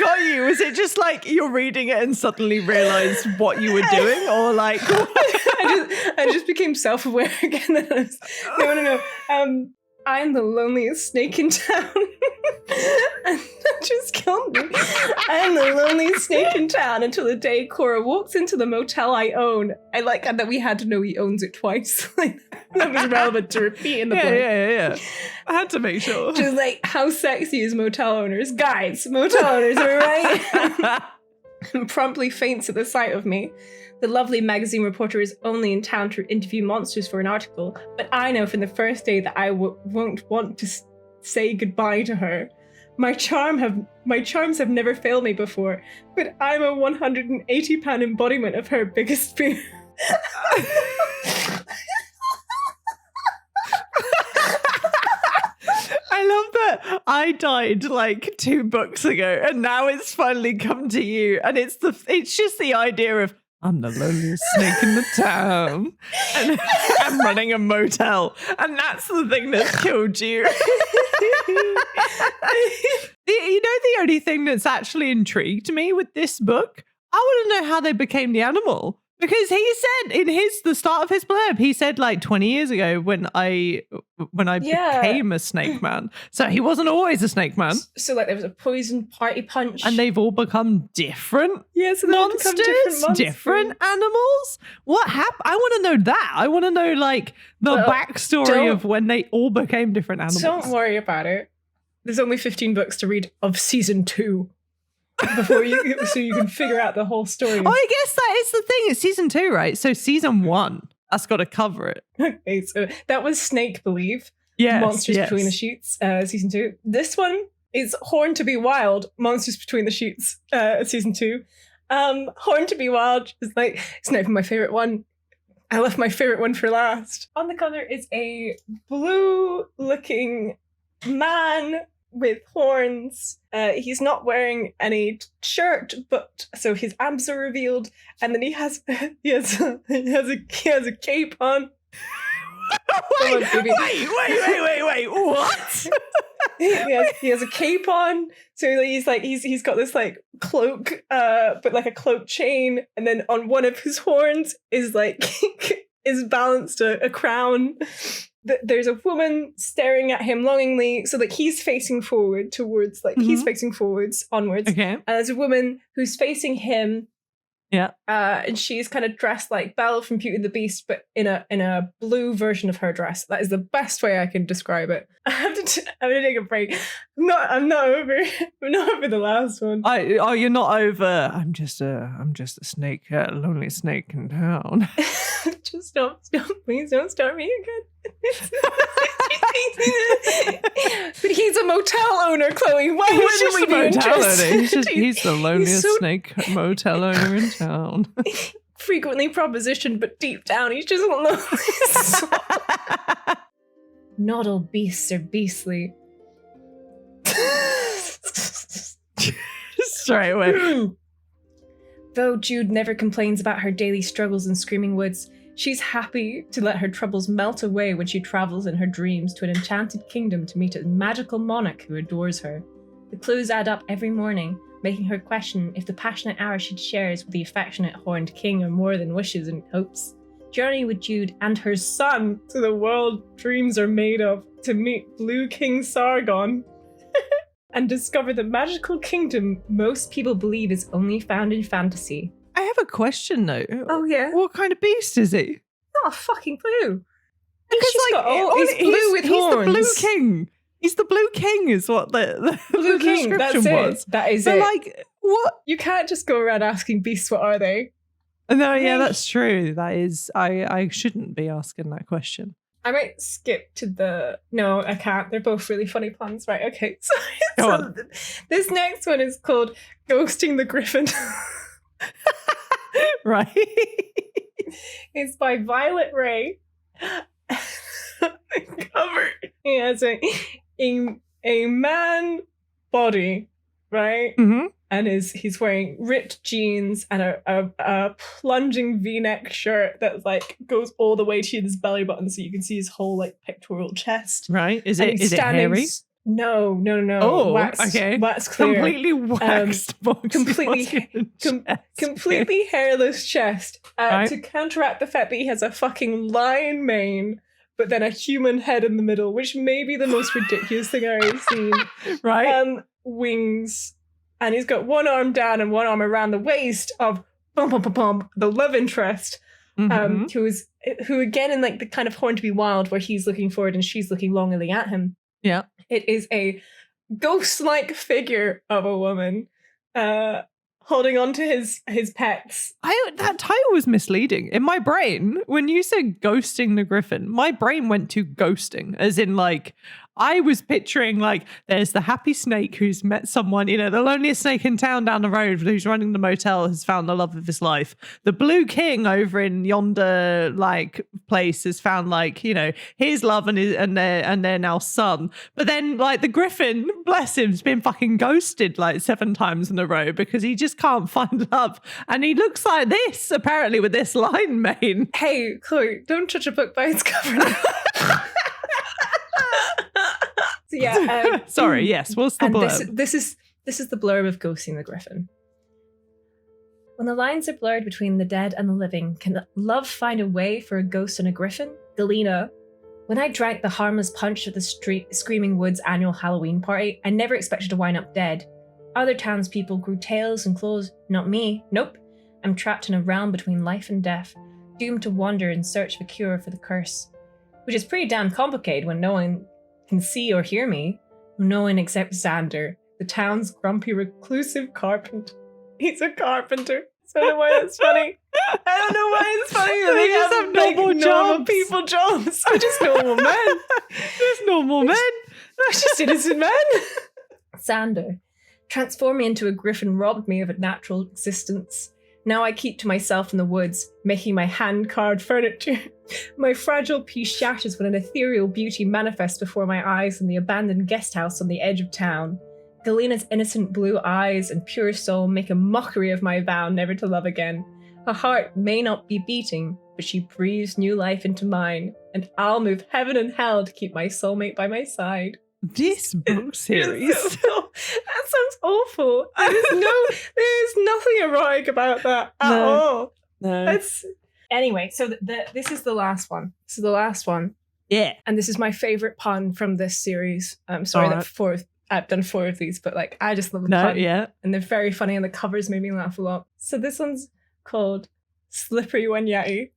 got you? Was it just like you're reading it and suddenly realized what you were doing, or like I just became self-aware again? No. I'm the loneliest snake in town. And that just killed me. I'm the loneliest snake in town until the day Cora walks into the motel I own. I like that we had to know he owns it twice. Like, that was relevant to repeat in the book. Yeah. I had to make sure. Just like, how sexy is motel owners? Guys, motel owners, am I right? And promptly faints at the sight of me. The lovely magazine reporter is only in town to interview monsters for an article, but I know from the first day that I won't want to say goodbye to her. My charms have never failed me before, but I'm a 180-pound embodiment of her biggest fear. I love that I died like 2 books ago and now it's finally come to you, and it's just the idea of I'm the loneliest snake in the town and I'm running a motel, and that's the thing that's killed you. You know, the only thing that's actually intrigued me with this book, I want to know how they became the animal. Because he said in the start of his blurb, he said like 20 years ago when I became a snake man. So he wasn't always a snake man. So like there was a poison party punch. And they've all become different monsters, different animals. What happened? I want to know that. I want to know like the backstory of when they all became different animals. Don't worry about it. There's only 15 books to read of season 2. So you can figure out the whole story. Oh, I guess that is the thing. It's season 2, right? So season 1, that's got to cover it. Okay, so that was Snake Believe. Monsters Between the Sheets, season 2. This one is Horn to Be Wild, Monsters Between the Sheets, season 2. Horn to Be Wild is like, it's not even my favorite one. I left my favorite one for last. On the cover is a blue-looking man with horns. He's not wearing any shirt, but so his abs are revealed, and then he has a cape on. Wait, what? he has a cape on, so he's got this like cloak, but like a cloak chain, and then on one of his horns is like is balanced a crown. There's a woman staring at him longingly, so like he's facing forward towards he's facing forwards onwards. Okay. And there's a woman who's facing him. Yeah. And she's kind of dressed like Belle from Beauty and the Beast, but in a blue version of her dress. That is the best way I can describe it. I'm gonna take a break. I'm not over the last one. You're not over. I'm just a snake, lonely snake in town. Just stop. Please don't start me again. But he's a motel owner, Chloe. Why would we be interested? He's the loneliest snake motel owner in town. Frequently propositioned, but deep down he's just lonely. Not all beasts are beastly. Straight away. Though Jude never complains about her daily struggles in Screaming Woods, she's happy to let her troubles melt away when she travels in her dreams to an enchanted kingdom to meet a magical monarch who adores her. The clues add up every morning, making her question if the passionate hour she shares with the affectionate horned king are more than wishes and hopes. Journey with Jude and her son to the world dreams are made of to meet Blue King Sargon and discover the magical kingdom most people believe is only found in fantasy. I have a question though. Oh yeah? What kind of beast is he? Not a fucking clue. Because he's blue with horns. He's the Blue King. He's the Blue King is what the Blue King, description was. That is but it. Like, what? You can't just go around asking beasts what are they. No, yeah, that's true. That is, I shouldn't be asking that question. I might skip to the... No, I can't. They're both really funny puns. Right, okay. So this next one is called Ghosting the Griffin. Right. It's by Violet Ray. The cover. He has a man body, right? Mm-hmm. And he's wearing ripped jeans and a plunging V-neck shirt that like goes all the way to his belly button, so you can see his whole like pectoral chest. Right? Is it hairy? No. Oh, wax, okay. Wax clear. Completely waxed. Completely hairless chest. Right. To counteract the fact that he has a fucking lion mane, but then a human head in the middle, which may be the most ridiculous thing I've ever seen. Right. Wings. And he's got one arm down and one arm around the waist of the love interest, who again in like the kind of Horn to Be Wild where he's looking forward and she's looking longingly at him. Yeah. It is a ghost-like figure of a woman holding on to his pets. That title was misleading. In my brain, when you said ghosting the griffin, my brain went to ghosting, as in like, I was picturing like there's the happy snake who's met someone, the loneliest snake in town down the road who's running the motel has found the love of his life. The Blue King over in yonder like place has found like, his love and their now son. But then like the griffin, bless him, has been fucking ghosted like 7 times in a row because he just can't find love. And he looks like this, apparently, with this lion mane. Hey, Chloe, don't judge a book by its cover. So yeah. Sorry. Yes. What's the blurb? This is the blurb of Ghosting the Griffin. When the lines are blurred between the dead and the living, can love find a way for a ghost and a griffin? Galena. When I drank the harmless punch at the Screaming Woods annual Halloween party, I never expected to wind up dead. Other townspeople grew tails and claws. Not me. Nope. I'm trapped in a realm between life and death, doomed to wander in search of a cure for the curse. Which is pretty damn complicated when no one can see or hear me. No one except Xander, the town's grumpy, reclusive carpenter. He's a carpenter. I don't know why that's funny. I don't know why it's funny that They just have normal jobs. people jobs. They're just normal men. Just normal men. They're just innocent men. Sander, transform me into a griffin robbed me of a natural existence. Now I keep to myself in the woods, making my hand-carved furniture. My fragile piece shatters when an ethereal beauty manifests before my eyes in the abandoned guest house on the edge of town. Galena's innocent blue eyes and pure soul make a mockery of my vow never to love again. Her heart may not be beating, but she breathes new life into mine, and I'll move heaven and hell to keep my soulmate by my side. This book series. That sounds awful. There's nothing erotic about that at all. No. Anyway, so this is the last one. This is the last one. Yeah. And this is my favorite pun from this series. I'm sorry that I've done 4 of these, but like I just love the pun. Yeah. And they're very funny and the covers made me laugh a lot. So this one's called Slippery When Yeti.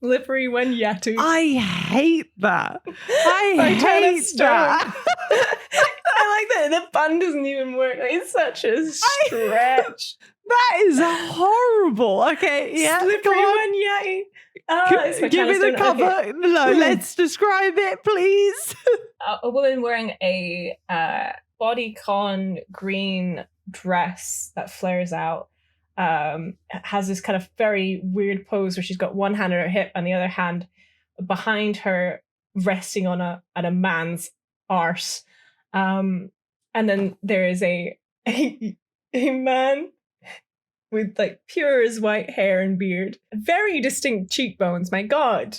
Slippery when Yeti. I hate that. I hate that. I like that. The pun doesn't even work. Like, it's such a stretch. That is horrible. Okay, yeah. Slippery when Yeti. Give me the cover. Okay. No, let's describe it, please. A woman wearing a bodycon green dress that flares out. Has this kind of very weird pose where she's got one hand on her hip and the other hand behind her resting on a man's arse. And then there is a man with like pure as white hair and beard, very distinct cheekbones, my God.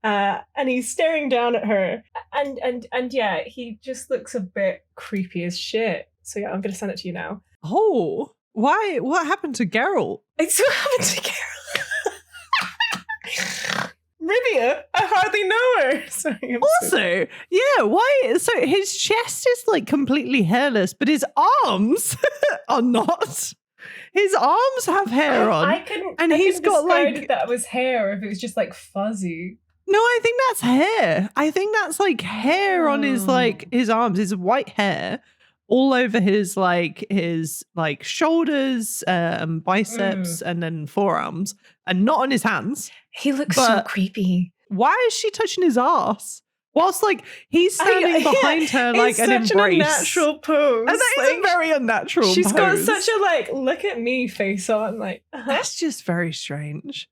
And he's staring down at her. And yeah, he just looks a bit creepy as shit. So yeah, I'm going to send it to you now. Oh. Why? What happened to Geralt? It's what happened to Geralt. Rivia, I hardly know her. Sorry, also, yeah, why? So his chest is like completely hairless, but his arms are not. His arms have hair on. I couldn't got like if that was hair or if it was just like fuzzy. No, I think that's hair. I think that's like hair on his arms, his white hair. All over his shoulders, biceps, and then forearms, and not on his hands. He looks so creepy. Why is she touching his ass? Whilst he's standing behind her like an embrace. It's such an unnatural pose. And that is a very unnatural pose. She's got such a look at me face on. That's just very strange.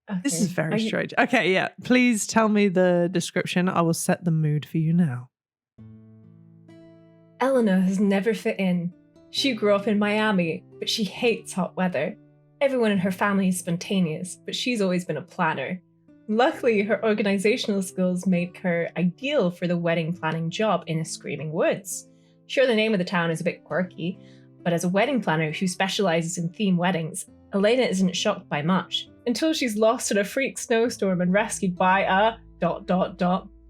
Okay. This is very strange. Okay, yeah. Please tell me the description. I will set the mood for you now. Eleanor has never fit in. She grew up in Miami, but she hates hot weather. Everyone in her family is spontaneous, but she's always been a planner. Luckily, her organizational skills make her ideal for the wedding planning job in a screaming woods. Sure, the name of the town is a bit quirky, but as a wedding planner who specializes in theme weddings, Elena isn't shocked by much, until she's lost in a freak snowstorm and rescued by a ...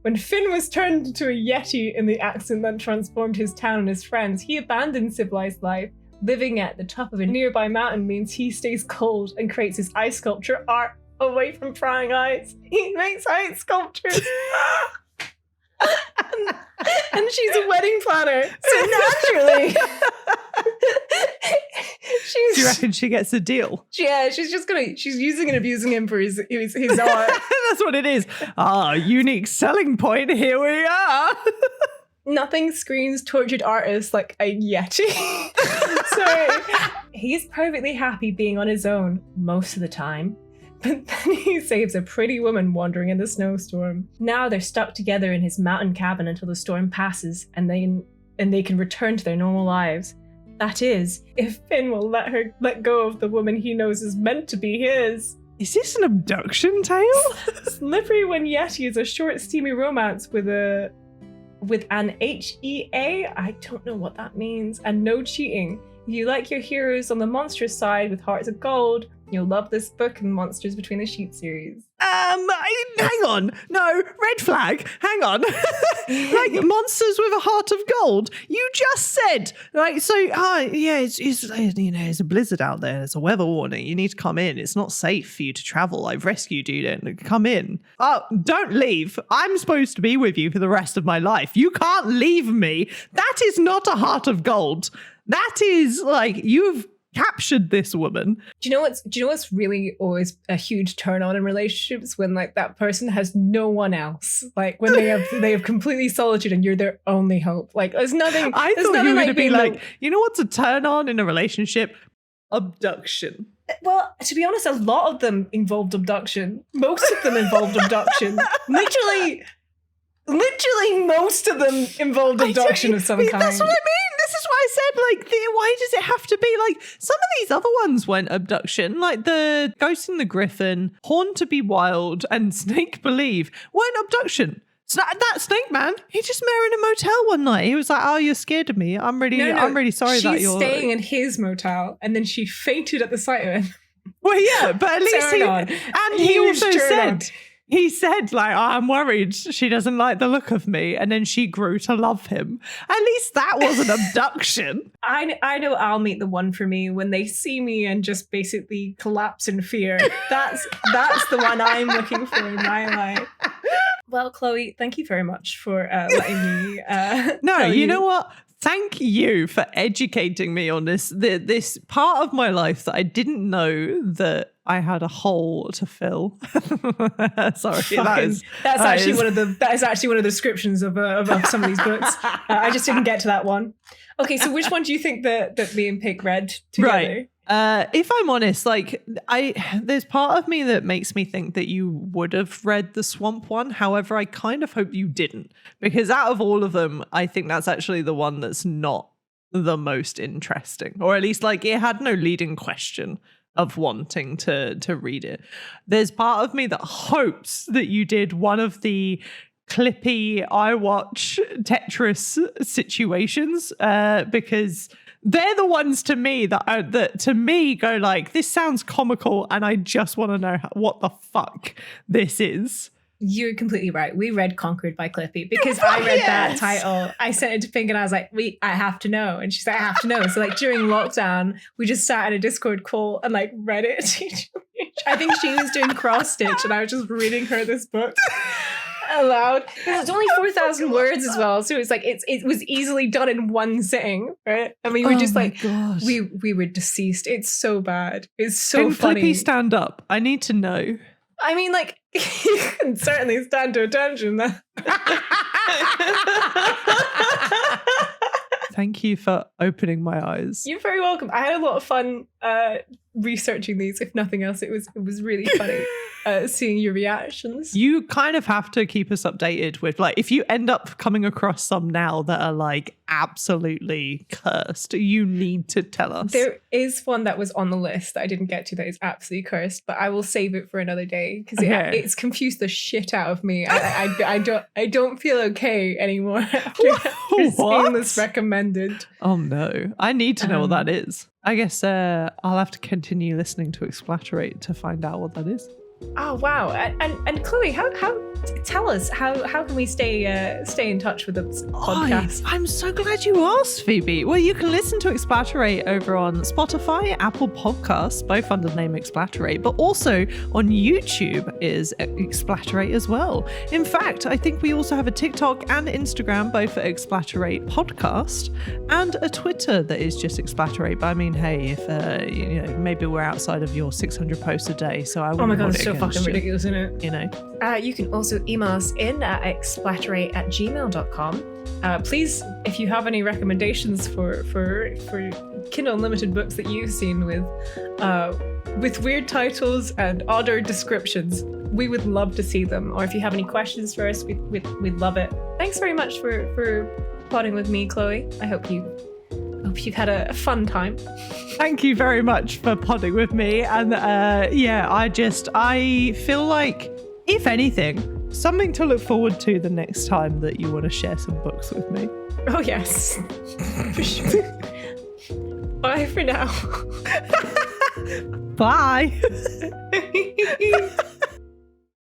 When Finn was turned into a yeti in the accident that transformed his town and his friends, he abandoned civilized life. Living at the top of a nearby mountain means he stays cold and creates his ice sculpture art away from prying eyes. He makes ice sculptures. and she's a wedding planner, so naturally... Do you reckon she gets a deal? Yeah, she's using and abusing him for his art. That's what it is. Unique selling point. Here we are. Nothing screams tortured artist like a yeti. So he's perfectly happy being on his own most of the time. But then he saves a pretty woman wandering in the snowstorm. Now they're stuck together in his mountain cabin until the storm passes and they can return to their normal lives. That is, if Finn will let go of the woman he knows is meant to be his. Is this an abduction tale? Slippery When Yeti is a short, steamy romance with an HEA. I don't know what that means. And no cheating. If you like your heroes on the monstrous side with hearts of gold, you'll love this book and Monsters Between the Sheets series. Hang on. No, red flag. Hang on. Monsters with a heart of gold. You just said, it's a blizzard out there. There's a weather warning. You need to come in. It's not safe for you to travel. I've rescued you. Then come in. Oh, don't leave. I'm supposed to be with you for the rest of my life. You can't leave me. That is not a heart of gold. That is you've captured this woman. Do you know what's really always a huge turn on in relationships? When like that person has no one else. Like when they have completely solitude and you're their only hope. Like there's nothing. I there's thought nothing you were like going to be being like, you know what's a turn on in a relationship? Abduction. Well, to be honest, a lot of them involved abduction. Most of them involved abduction. Literally most of them involved abduction of some kind. That's what I mean. This is why I said, like, why does it have to be like some of these other ones went abduction, like the Ghost in the Griffin, Horn to Be Wild, and Snake Believe weren't abduction. So that Snake Man, he just met her in a motel one night. He was like, "Oh, you're scared of me. I'm really sorry that you're staying in his motel," and then she fainted at the sight of him. Well, yeah, but at least he also said. He said, like, oh, I'm worried she doesn't like the look of me. And then she grew to love him. At least that was an abduction. I know I'll meet the one for me when they see me and just basically collapse in fear. That's the one I'm looking for in my life. Well, Cloé, thank you very much for letting me No, you know what? Thank you for educating me on this part of my life that I didn't know that I had a hole to fill. Sorry, that is actually one of the descriptions of some of these books. I just didn't get to that one. Okay, so which one do you think that me and Pig read together? Right. If I'm honest, like there's part of me that makes me think that you would have read the Swamp one. However, I kind of hope you didn't, because out of all of them, I think that's actually the one that's not the most interesting, or at least like it had no leading question of wanting to read it. There's part of me that hopes that you did one of the clippy I watch Tetris situations, because they're the ones to me that to me go like, this sounds comical and I just want to know what the fuck this is. You're completely right. We read Conquered by Clippy because I read that title. I sent it to Pink and I was like, I have to know. And she's like, I have to know. So like during lockdown, we just sat in a Discord call and like read it to each other. I think she was doing cross stitch and I was just reading her this book aloud. It's only 4,000 words as well. So it's like, it was easily done in one sitting, right? And we were just like, we were deceased. It's so bad. It's so funny. Can Clippy stand up? I need to know. I mean, like, you can certainly stand to attention. Thank you for opening my eyes. You're very welcome. I had a lot of fun researching these. If nothing else, it was really funny seeing your reactions. You kind of have to keep us updated with, like, if you end up coming across some now that are like absolutely cursed, you need to tell us. There is one that was on the list that I didn't get to that is absolutely cursed, but I will save it for another day because it's confused the shit out of me. I don't feel okay anymore after seeing this recommended. Oh no, I need to know what that is. I guess I'll have to continue listening to Explaterate to find out what that is. Oh wow! And Cloé, how tell us how can we stay in touch with the podcast? I'm so glad you asked, Phoebe. Well, you can listen to Explaterate over on Spotify, Apple Podcasts, both under the name Explaterate, but also on YouTube is Explaterate as well. In fact, I think we also have a TikTok and Instagram, both at Explaterate Podcast, and a Twitter that is just Explaterate. But I mean, hey, if maybe we're outside of your 600 posts a day, so I wouldn't. Oh my god, it's so fucking ridiculous, isn't it? You know. You can also email us in at explaterate@gmail.com. Please, if you have any recommendations for Kindle Unlimited books that you've seen with weird titles and odder descriptions, we would love to see them. Or if you have any questions for us, we'd love it. Thanks very much for plotting with me, Cloé. I hope you've had a fun time. Thank you very much for podding with me. And I feel like, if anything, something to look forward to the next time that you want to share some books with me. Oh, yes. For sure. Bye for now. Bye.